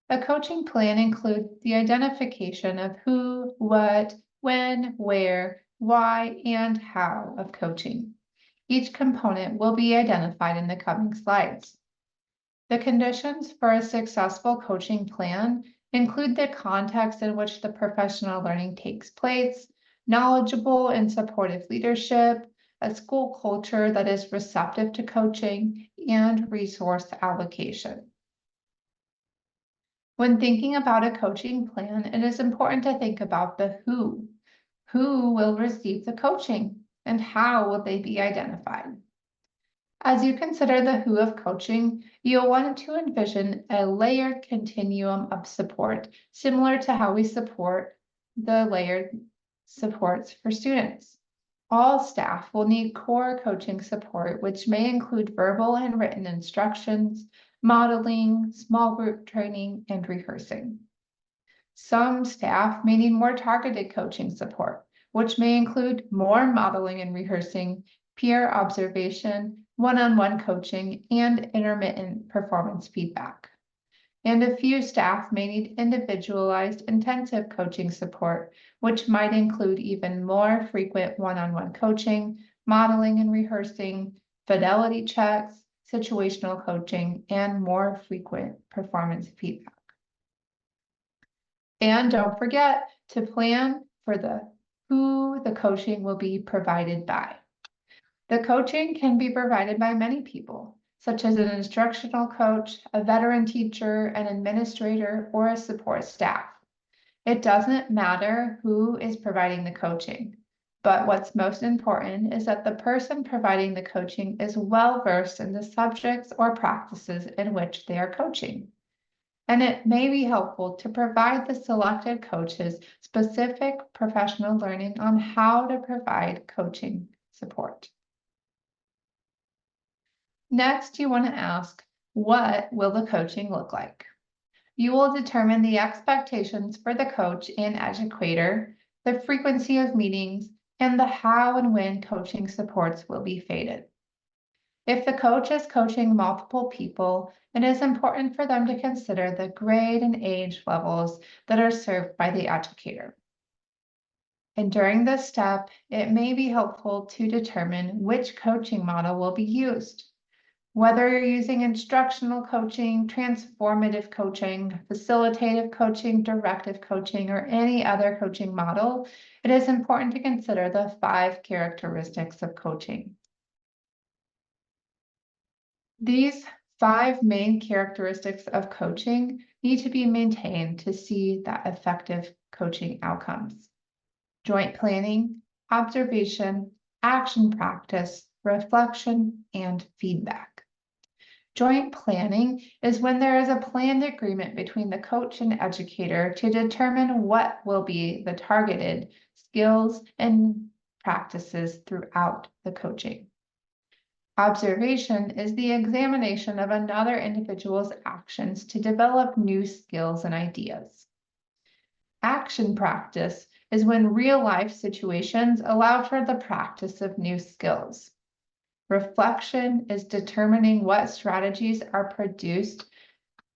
A coaching plan includes the identification of who, what, when, where, why, and how of coaching. Each component will be identified in the coming slides. The conditions for a successful coaching plan include the context in which the professional learning takes place, knowledgeable and supportive leadership, a school culture that is receptive to coaching, and resource allocation. When thinking about a coaching plan, it is important to think about the who. Who will receive the coaching and how will they be identified? As you consider the who of coaching, you'll want to envision a layered continuum of support, similar to how we support the layered supports for students. All staff will need core coaching support, which may include verbal and written instructions, modeling, small group training, and rehearsing. Some staff may need more targeted coaching support, which may include more modeling and rehearsing, peer observation, one-on-one coaching, and intermittent performance feedback. And a few staff may need individualized intensive coaching support, which might include even more frequent one-on-one coaching, modeling and rehearsing, fidelity checks, situational coaching, and more frequent performance feedback. And don't forget to plan for the who the coaching will be provided by. The coaching can be provided by many people, such as an instructional coach, a veteran teacher, an administrator, or a support staff. It doesn't matter who is providing the coaching, but what's most important is that the person providing the coaching is well-versed in the subjects or practices in which they are coaching. And it may be helpful to provide the selected coaches specific professional learning on how to provide coaching support. Next, you want to ask, what will the coaching look like? You will determine the expectations for the coach and educator, the frequency of meetings, and the how and when coaching supports will be fated. If the coach is coaching multiple people, it is important for them to consider the grade and age levels that are served by the educator. And during this step, it may be helpful to determine which coaching model will be used. Whether you're using instructional coaching, transformative coaching, facilitative coaching, directive coaching, or any other coaching model, it is important to consider the 5 characteristics of coaching. These 5 main characteristics of coaching need to be maintained to see that effective coaching outcomes: joint planning, observation, action practice, reflection, and feedback. Joint planning is when there is a planned agreement between the coach and educator to determine what will be the targeted skills and practices throughout the coaching. Observation is the examination of another individual's actions to develop new skills and ideas. Action practice is when real-life situations allow for the practice of new skills. Reflection is determining what strategies are produced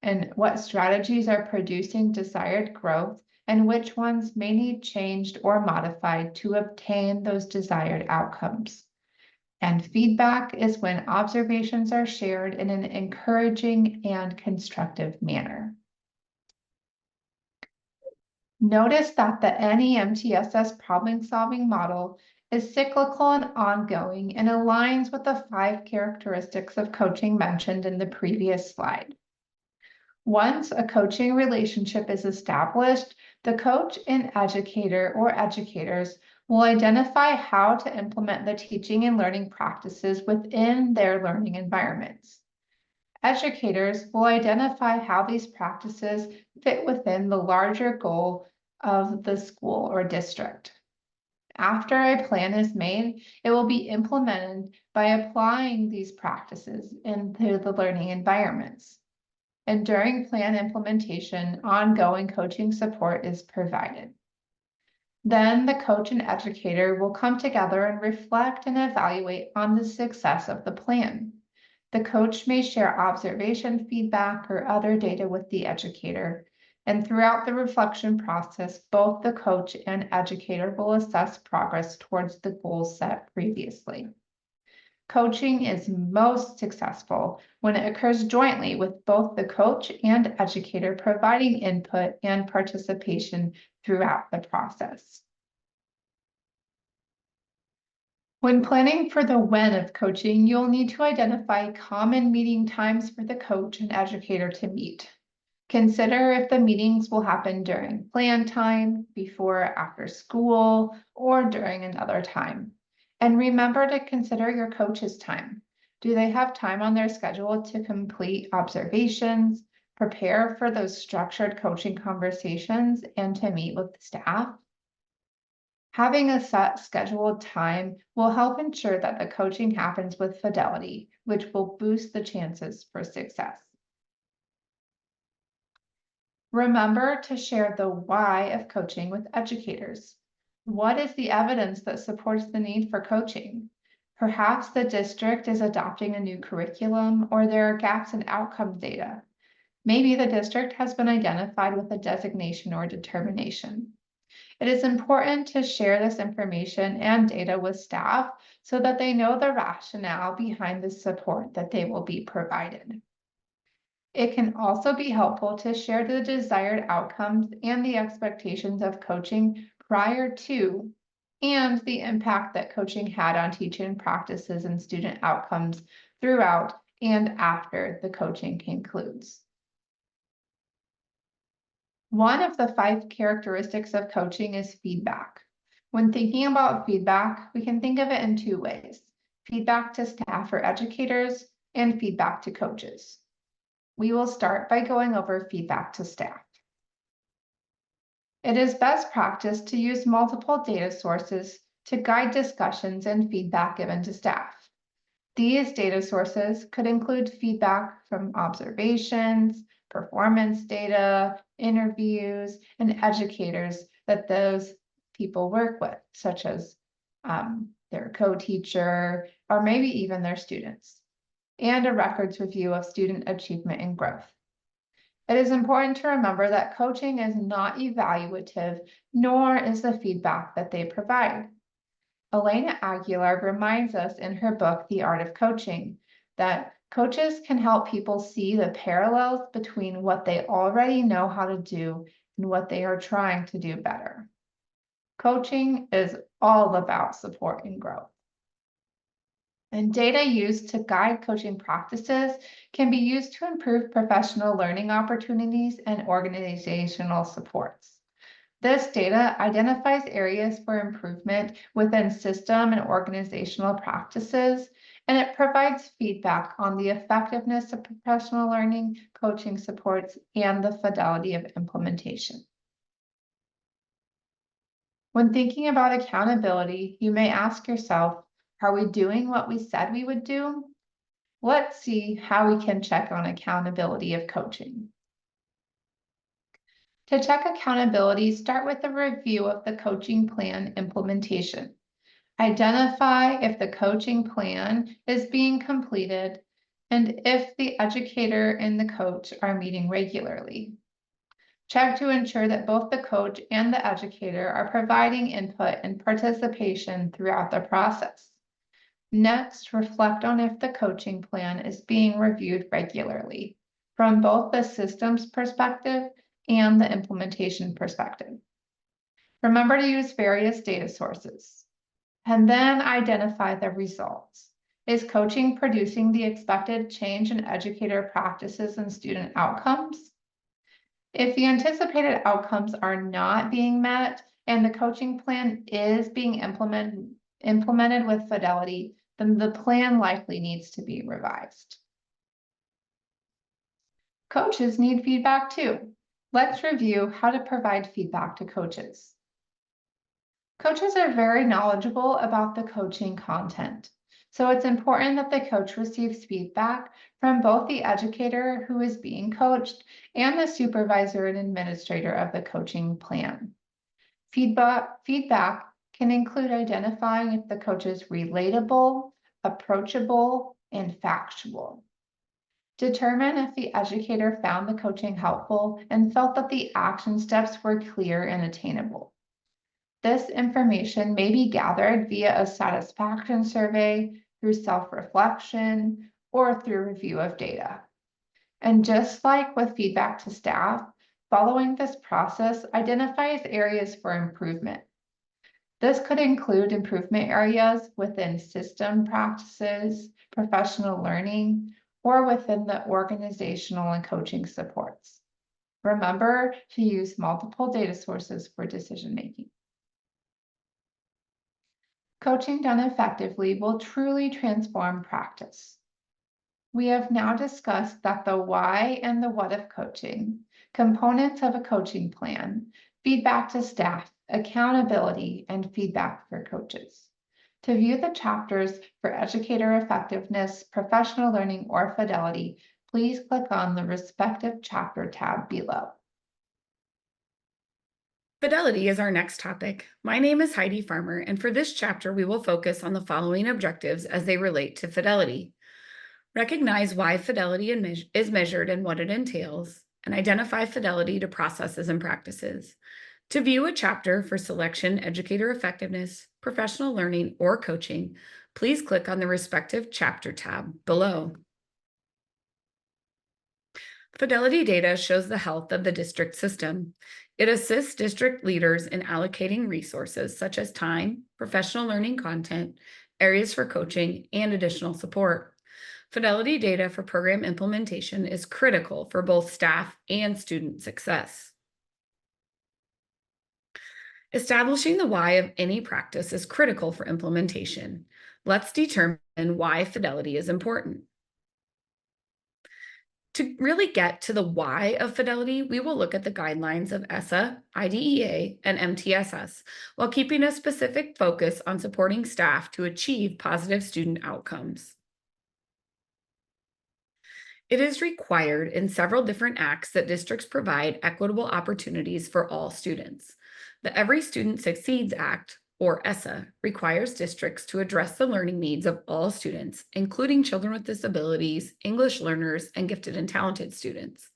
and what strategies are producing desired growth and which ones may need changed or modified to obtain those desired outcomes. And feedback is when observations are shared in an encouraging and constructive manner. Notice that the NEMTSS problem-solving model is cyclical and ongoing and aligns with the 5 characteristics of coaching mentioned in the previous slide. Once a coaching relationship is established, the coach and educator or educators will identify how to implement the teaching and learning practices within their learning environments. Educators will identify how these practices fit within the larger goal of the school or district. After a plan is made, it will be implemented by applying these practices into the learning environments. And during plan implementation, ongoing coaching support is provided. Then the coach and educator will come together and reflect and evaluate on the success of the plan. The coach may share observation feedback or other data with the educator. And throughout the reflection process, both the coach and educator will assess progress towards the goals set previously. Coaching is most successful when it occurs jointly with both the coach and educator providing input and participation throughout the process. When planning for the when of coaching, you'll need to identify common meeting times for the coach and educator to meet. Consider if the meetings will happen during plan time, before or after school, or during another time. And remember to consider your coach's time. Do they have time on their schedule to complete observations, prepare for those structured coaching conversations, and to meet with the staff? Having a set scheduled time will help ensure that the coaching happens with fidelity, which will boost the chances for success. Remember to share the why of coaching with educators. What is the evidence that supports the need for coaching? Perhaps the district is adopting a new curriculum or there are gaps in outcome data. Maybe the district has been identified with a designation or determination. It is important to share this information and data with staff so that they know the rationale behind the support that they will be provided. It can also be helpful to share the desired outcomes and the expectations of coaching prior to and the impact that coaching had on teaching practices and student outcomes throughout and after the coaching concludes. One of the 5 characteristics of coaching is feedback. When thinking about feedback, we can think of it in 2 ways: feedback to staff or educators and feedback to coaches. We will start by going over feedback to staff. It is best practice to use multiple data sources to guide discussions and feedback given to staff. These data sources could include feedback from observations, performance data, interviews, and educators that those people work with, such as their co-teacher, or maybe even their students, and a records review of student achievement and growth. It is important to remember that coaching is not evaluative, nor is the feedback that they provide. Elena Aguilar reminds us in her book, The Art of Coaching, that coaches can help people see the parallels between what they already know how to do and what they are trying to do better. Coaching is all about support and growth. And data used to guide coaching practices can be used to improve professional learning opportunities and organizational supports. This data identifies areas for improvement within system and organizational practices, and it provides feedback on the effectiveness of professional learning, coaching supports, and the fidelity of implementation. When thinking about accountability, you may ask yourself, are we doing what we said we would do? Let's see how we can check on accountability of coaching. To check accountability, start with a review of the coaching plan implementation. Identify if the coaching plan is being completed and if the educator and the coach are meeting regularly. Check to ensure that both the coach and the educator are providing input and participation throughout the process. Next, reflect on if the coaching plan is being reviewed regularly from both the systems perspective and the implementation perspective. Remember to use various data sources and then identify the results. Is coaching producing the expected change in educator practices and student outcomes? If the anticipated outcomes are not being met and the coaching plan is being implemented with Fidelity, then the plan likely needs to be revised. Coaches need feedback too. Let's review how to provide feedback to coaches. Coaches are very knowledgeable about the coaching content, so it's important that the coach receives feedback from both the educator who is being coached and the supervisor and administrator of the coaching plan. Feedback can include identifying if the coach is relatable, approachable, and factual. Determine if the educator found the coaching helpful and felt that the action steps were clear and attainable. This information may be gathered via a satisfaction survey, through self-reflection, or through review of data. And just like with feedback to staff, following this process identifies areas for improvement. This could include improvement areas within system practices, professional learning, or within the organizational and coaching supports. Remember to use multiple data sources for decision-making. Coaching done effectively will truly transform practice. We have now discussed that the why and the what of coaching, components of a coaching plan, feedback to staff, accountability, and feedback for coaches. To view the chapters for educator effectiveness, professional learning, or Fidelity, please click on the respective chapter tab below. Fidelity is our next topic. My name is Heidi Farmer, and for this chapter, we will focus on the following objectives as they relate to Fidelity. Recognize why Fidelity is measured and what it entails, and identify Fidelity to processes and practices. To view a chapter for Selection-Educator Effectiveness, professional learning, or coaching, please click on the respective chapter tab below. Fidelity data shows the health of the district system. It assists district leaders in allocating resources such as time, professional learning content, areas for coaching, and additional support. Fidelity data for program implementation is critical for both staff and student success. Establishing the why of any practice is critical for implementation. Let's determine why Fidelity is important. To really get to the why of Fidelity, we will look at the guidelines of ESSA, IDEA, and MTSS, while keeping a specific focus on supporting staff to achieve positive student outcomes. It is required in several different acts that districts provide equitable opportunities for all students. The Every Student Succeeds Act, or ESSA, requires districts to address the learning needs of all students, including children with disabilities, English learners, and gifted and talented students.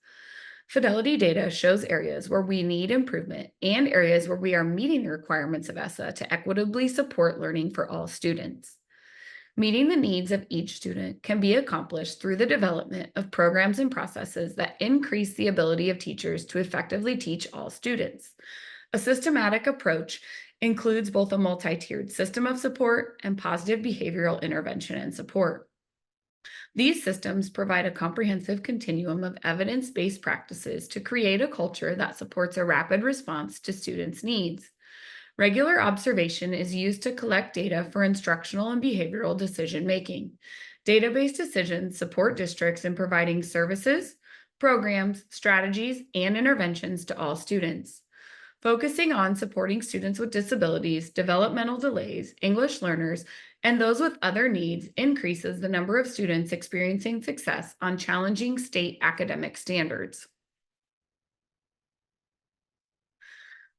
Fidelity data shows areas where we need improvement and areas where we are meeting the requirements of ESSA to equitably support learning for all students. Meeting the needs of each student can be accomplished through the development of programs and processes that increase the ability of teachers to effectively teach all students. A systematic approach includes both a multi-tiered system of support and positive behavioral intervention and support. These systems provide a comprehensive continuum of evidence-based practices to create a culture that supports a rapid response to students' needs. Regular observation is used to collect data for instructional and behavioral decision-making. Data-based decisions support districts in providing services, programs, strategies, and interventions to all students. Focusing on supporting students with disabilities, developmental delays, English learners, and those with other needs increases the number of students experiencing success on challenging state academic standards.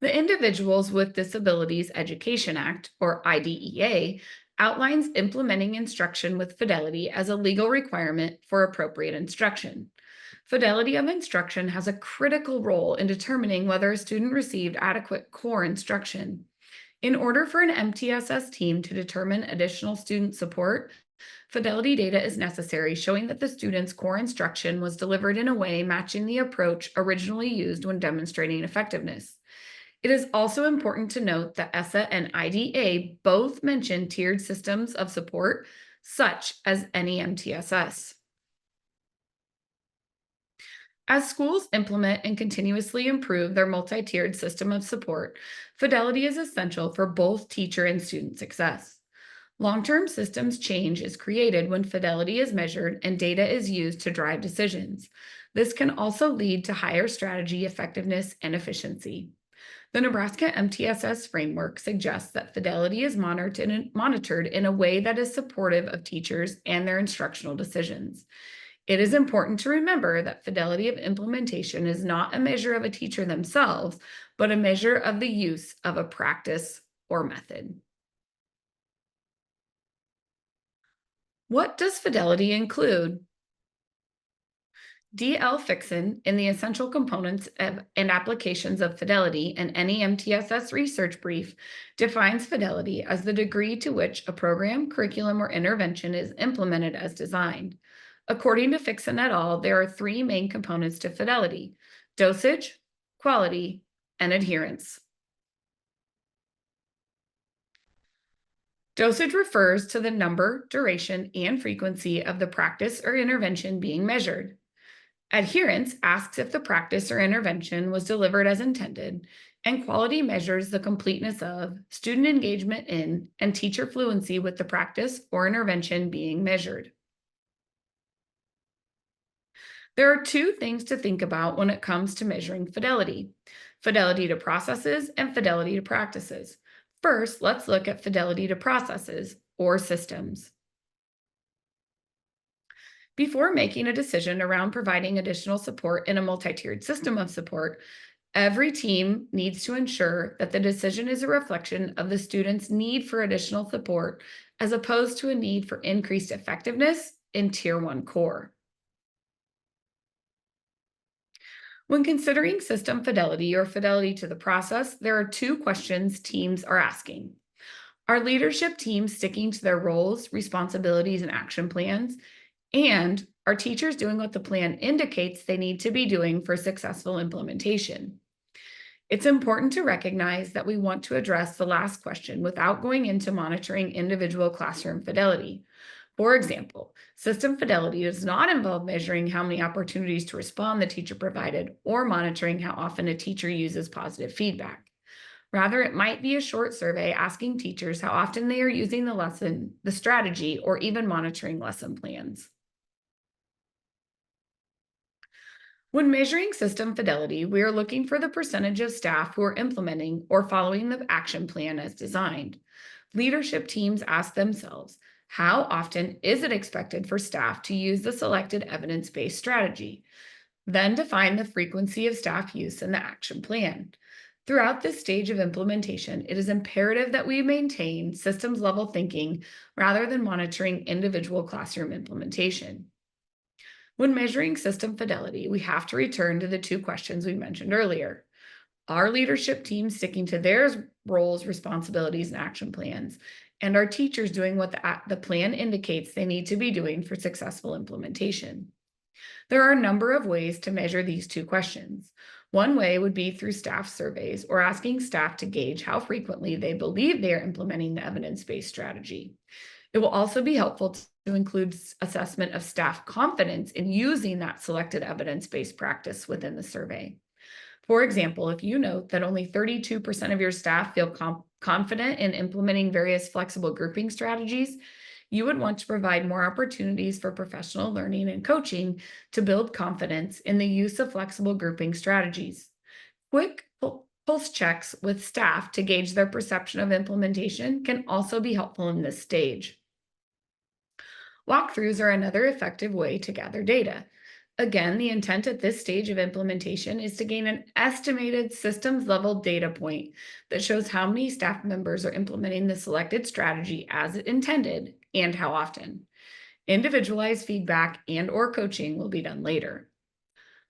The Individuals with Disabilities Education Act, or IDEA, outlines implementing instruction with fidelity as a legal requirement for appropriate instruction. Fidelity of instruction has a critical role in determining whether a student received adequate core instruction. In order for an MTSS team to determine additional student support, fidelity data is necessary, showing that the student's core instruction was delivered in a way matching the approach originally used when demonstrating effectiveness. It is also important to note that ESSA and IDA both mention tiered systems of support, such as any MTSS. As schools implement and continuously improve their multi-tiered system of support, fidelity is essential for both teacher and student success. Long-term systems change is created when fidelity is measured and data is used to drive decisions. This can also lead to higher strategy effectiveness and efficiency. The Nebraska MTSS Framework suggests that fidelity is monitored in a way that is supportive of teachers and their instructional decisions. It is important to remember that fidelity of implementation is not a measure of a teacher themselves, but a measure of the use of a practice or method. What does fidelity include? D.L. Fixon, in the Essential Components and Applications of Fidelity and any MTSS research brief, defines fidelity as the degree to which a program, curriculum, or intervention is implemented as designed. According to Fixon et al., there are three main components to fidelity: dosage, quality, and adherence. Dosage refers to the number, duration, and frequency of the practice or intervention being measured. Adherence asks if the practice or intervention was delivered as intended, and quality measures the completeness of, student engagement in, and teacher fluency with the practice or intervention being measured. There are two things to think about when it comes to measuring fidelity: fidelity to processes and fidelity to practices. First, let's look at fidelity to processes or systems. Before making a decision around providing additional support in a multi-tiered system of support, every team needs to ensure that the decision is a reflection of the student's need for additional support, as opposed to a need for increased effectiveness in Tier 1 core. When considering system fidelity or fidelity to the process, there are two questions teams are asking. Are leadership teams sticking to their roles, responsibilities, and action plans? And are teachers doing what the plan indicates they need to be doing for successful implementation? It's important to recognize that we want to address the last question without going into monitoring individual classroom fidelity. For example, system fidelity does not involve measuring how many opportunities to respond the teacher provided or monitoring how often a teacher uses positive feedback. Rather, it might be a short survey asking teachers how often they are using the lesson, the strategy, or even monitoring lesson plans. When measuring system fidelity, we are looking for the percentage of staff who are implementing or following the action plan as designed. Leadership teams ask themselves, how often is it expected for staff to use the selected evidence-based strategy? Then define the frequency of staff use in the action plan. Throughout this stage of implementation, it is imperative that we maintain systems-level thinking rather than monitoring individual classroom implementation. When measuring system fidelity, we have to return to the two questions we mentioned earlier. Are leadership teams sticking to their roles, responsibilities, and action plans? And are teachers doing what the plan indicates they need to be doing for successful implementation? There are a number of ways to measure these two questions. One way would be through staff surveys or asking staff to gauge how frequently they believe they are implementing the evidence-based strategy. It will also be helpful to include assessment of staff confidence in using that selected evidence-based practice within the survey. For example, if you note that only 32% of your staff feel confident in implementing various flexible grouping strategies, you would want to provide more opportunities for professional learning and coaching to build confidence in the use of flexible grouping strategies. Quick pulse checks with staff to gauge their perception of implementation can also be helpful in this stage. Walkthroughs are another effective way to gather data. Again, the intent at this stage of implementation is to gain an estimated systems-level data point that shows how many staff members are implementing the selected strategy as intended and how often. Individualized feedback and/or coaching will be done later.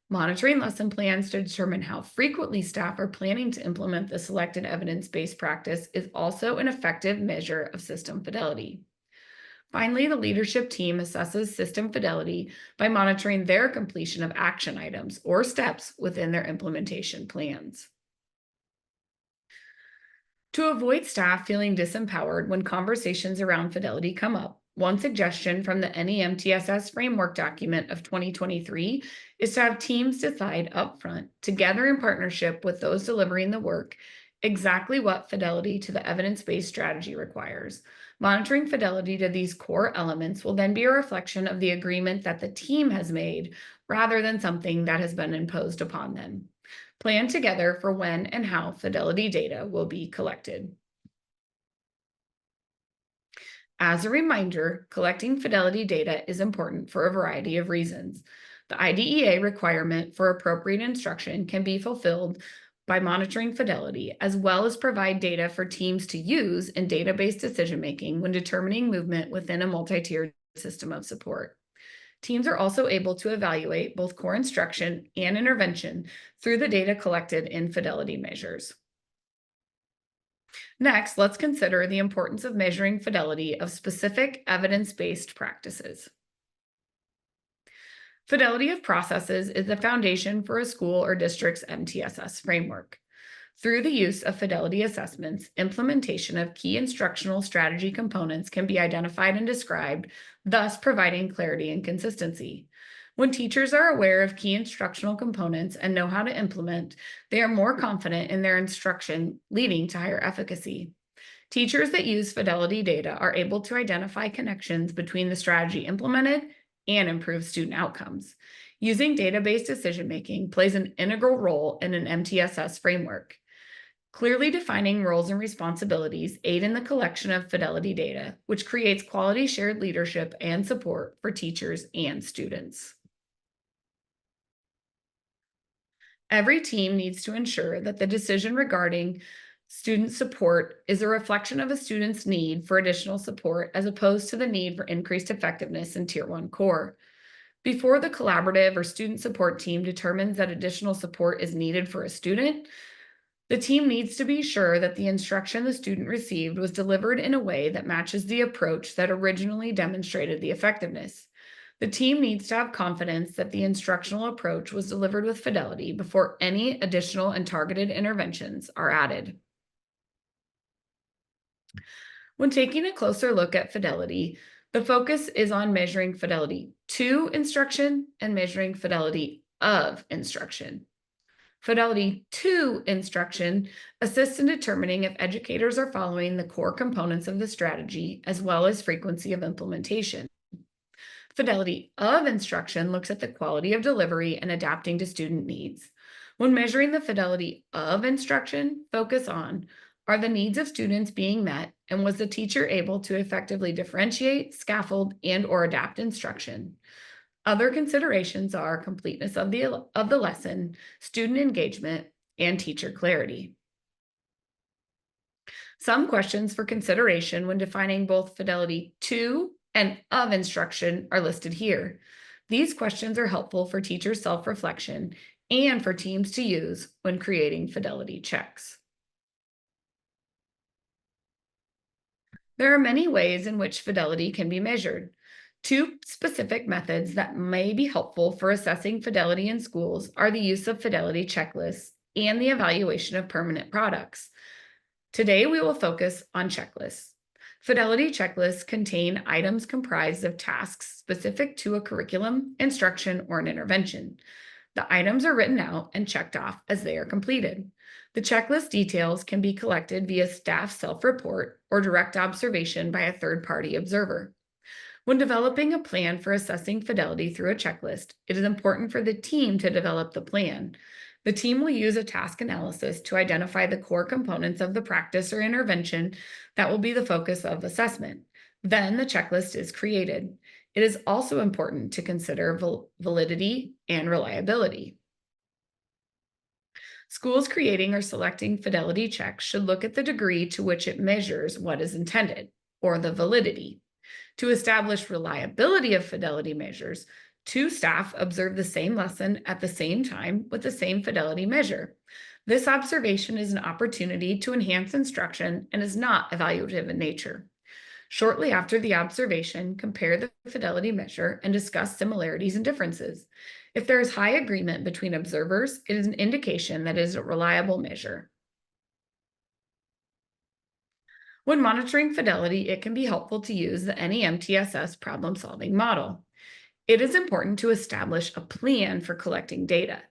Monitoring lesson plans to determine how frequently staff are planning to implement the selected evidence-based practice is also an effective measure of system fidelity. Finally, the leadership team assesses system fidelity by monitoring their completion of action items or steps within their implementation plans. To avoid staff feeling disempowered when conversations around fidelity come up, one suggestion from the MTSS Framework document of 2023 is to have teams decide upfront, together in partnership with those delivering the work, exactly what fidelity to the evidence-based strategy requires. Monitoring fidelity to these core elements will then be a reflection of the agreement that the team has made rather than something that has been imposed upon them. Plan together for when and how fidelity data will be collected. As a reminder, collecting fidelity data is important for a variety of reasons. The IDEA requirement for appropriate instruction can be fulfilled by monitoring fidelity, as well as provide data for teams to use in database decision-making when determining movement within a multi-tiered system of support. Teams are also able to evaluate both core instruction and intervention through the data collected in fidelity measures. Next, let's consider the importance of measuring fidelity of specific evidence-based practices. Fidelity of processes is the foundation for a school or district's MTSS framework. Through the use of fidelity assessments, implementation of key instructional strategy components can be identified and described, thus providing clarity and consistency. When teachers are aware of key instructional components and know how to implement, they are more confident in their instruction, leading to higher efficacy. Teachers that use fidelity data are able to identify connections between the strategy implemented and improve student outcomes. Using data-based decision-making plays an integral role in an MTSS framework. Clearly defining roles and responsibilities aid in the collection of fidelity data, which creates quality shared leadership and support for teachers and students. Every team needs to ensure that the decision regarding student support is a reflection of a student's need for additional support as opposed to the need for increased effectiveness in Tier 1 core. Before the collaborative or student support team determines that additional support is needed for a student, the team needs to be sure that the instruction the student received was delivered in a way that matches the approach that originally demonstrated the effectiveness. The team needs to have confidence that the instructional approach was delivered with fidelity before any additional and targeted interventions are added. When taking a closer look at fidelity, the focus is on measuring fidelity to instruction and measuring fidelity of instruction. Fidelity to instruction assists in determining if educators are following the core components of the strategy as well as frequency of implementation. Fidelity of instruction looks at the quality of delivery and adapting to student needs. When measuring the fidelity of instruction, focus on: are the needs of students being met, and was the teacher able to effectively differentiate, scaffold, and/or adapt instruction? Other considerations are completeness of the lesson, student engagement, and teacher clarity. Some questions for consideration when defining both fidelity to and of instruction are listed here. These questions are helpful for teacher self-reflection and for teams to use when creating fidelity checks. There are many ways in which fidelity can be measured. Two specific methods that may be helpful for assessing fidelity in schools are the use of fidelity checklists and the evaluation of permanent products. Today, we will focus on checklists. Fidelity checklists contain items comprised of tasks specific to a curriculum, instruction, or an intervention. The items are written out and checked off as they are completed. The checklist details can be collected via staff self-report or direct observation by a third-party observer. When developing a plan for assessing fidelity through a checklist, it is important for the team to develop the plan. The team will use a task analysis to identify the core components of the practice or intervention that will be the focus of assessment. Then the checklist is created. it is also important to consider validity and reliability. Schools creating or selecting fidelity checks should look at the degree to which it measures what is intended, or the validity. To establish reliability of fidelity measures, 2 staff observe the same lesson at the same time with the same fidelity measure. This observation is an opportunity to enhance instruction and is not evaluative in nature. Shortly after the observation, compare the fidelity measure and discuss similarities and differences. If there is high agreement between observers, it is an indication that it is a reliable measure. When monitoring fidelity, it can be helpful to use the MTSS problem-solving model. It is important to establish a plan for collecting data.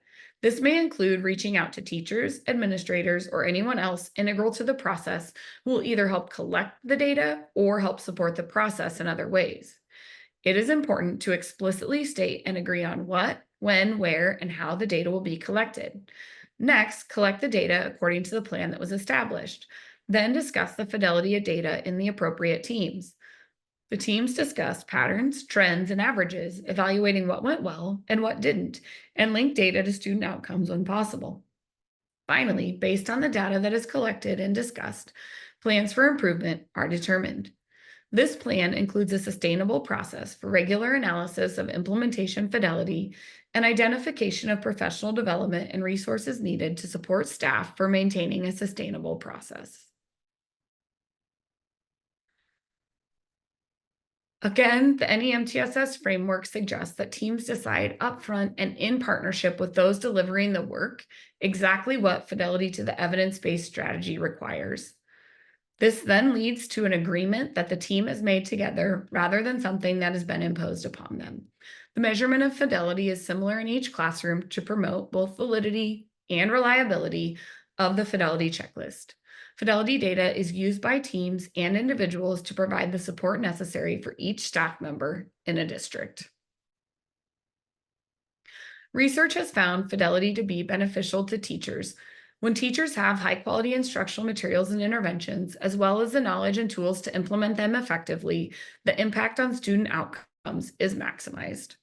This may include reaching out to teachers, administrators, or anyone else integral to the process who will either help collect the data or help support the process in other ways. It is important to explicitly state and agree on what, when, where, and how the data will be collected. Next, collect the data according to the plan that was established. Then discuss the fidelity of data in the appropriate teams. The teams discuss patterns, trends, and averages, evaluating what went well and what didn't, and link data to student outcomes when possible. Finally, based on the data that is collected and discussed, plans for improvement are determined. This plan includes a sustainable process for regular analysis of implementation fidelity and identification of professional development and resources needed to support staff for maintaining a sustainable process. Again, the MTSS framework suggests that teams decide upfront and in partnership with those delivering the work exactly what fidelity to the evidence-based strategy requires. This then leads to an agreement that the team has made together rather than something that has been imposed upon them. The measurement of fidelity is similar in each classroom to promote both validity and reliability of the fidelity checklist. Fidelity data is used by teams and individuals to provide the support necessary for each staff member in a district. Research has found fidelity to be beneficial to teachers. When teachers have high-quality instructional materials and interventions, as well as the knowledge and tools to implement them effectively, the impact on student outcomes is maximized.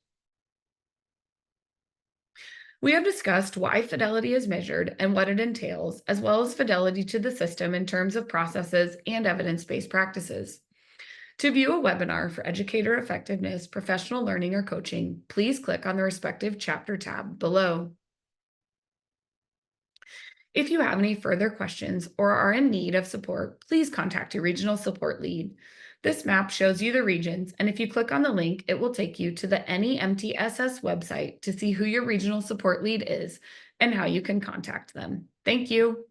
We have discussed why fidelity is measured and what it entails, as well as fidelity to the system in terms of processes and evidence-based practices. To view a webinar for educator effectiveness, professional learning, or coaching, please click on the respective chapter tab below. If you have any further questions or are in need of support, please contact your regional support lead. This map shows you the regions, and if you click on the link, it will take you to the MTSS website to see who your regional support lead is and how you can contact them. Thank you.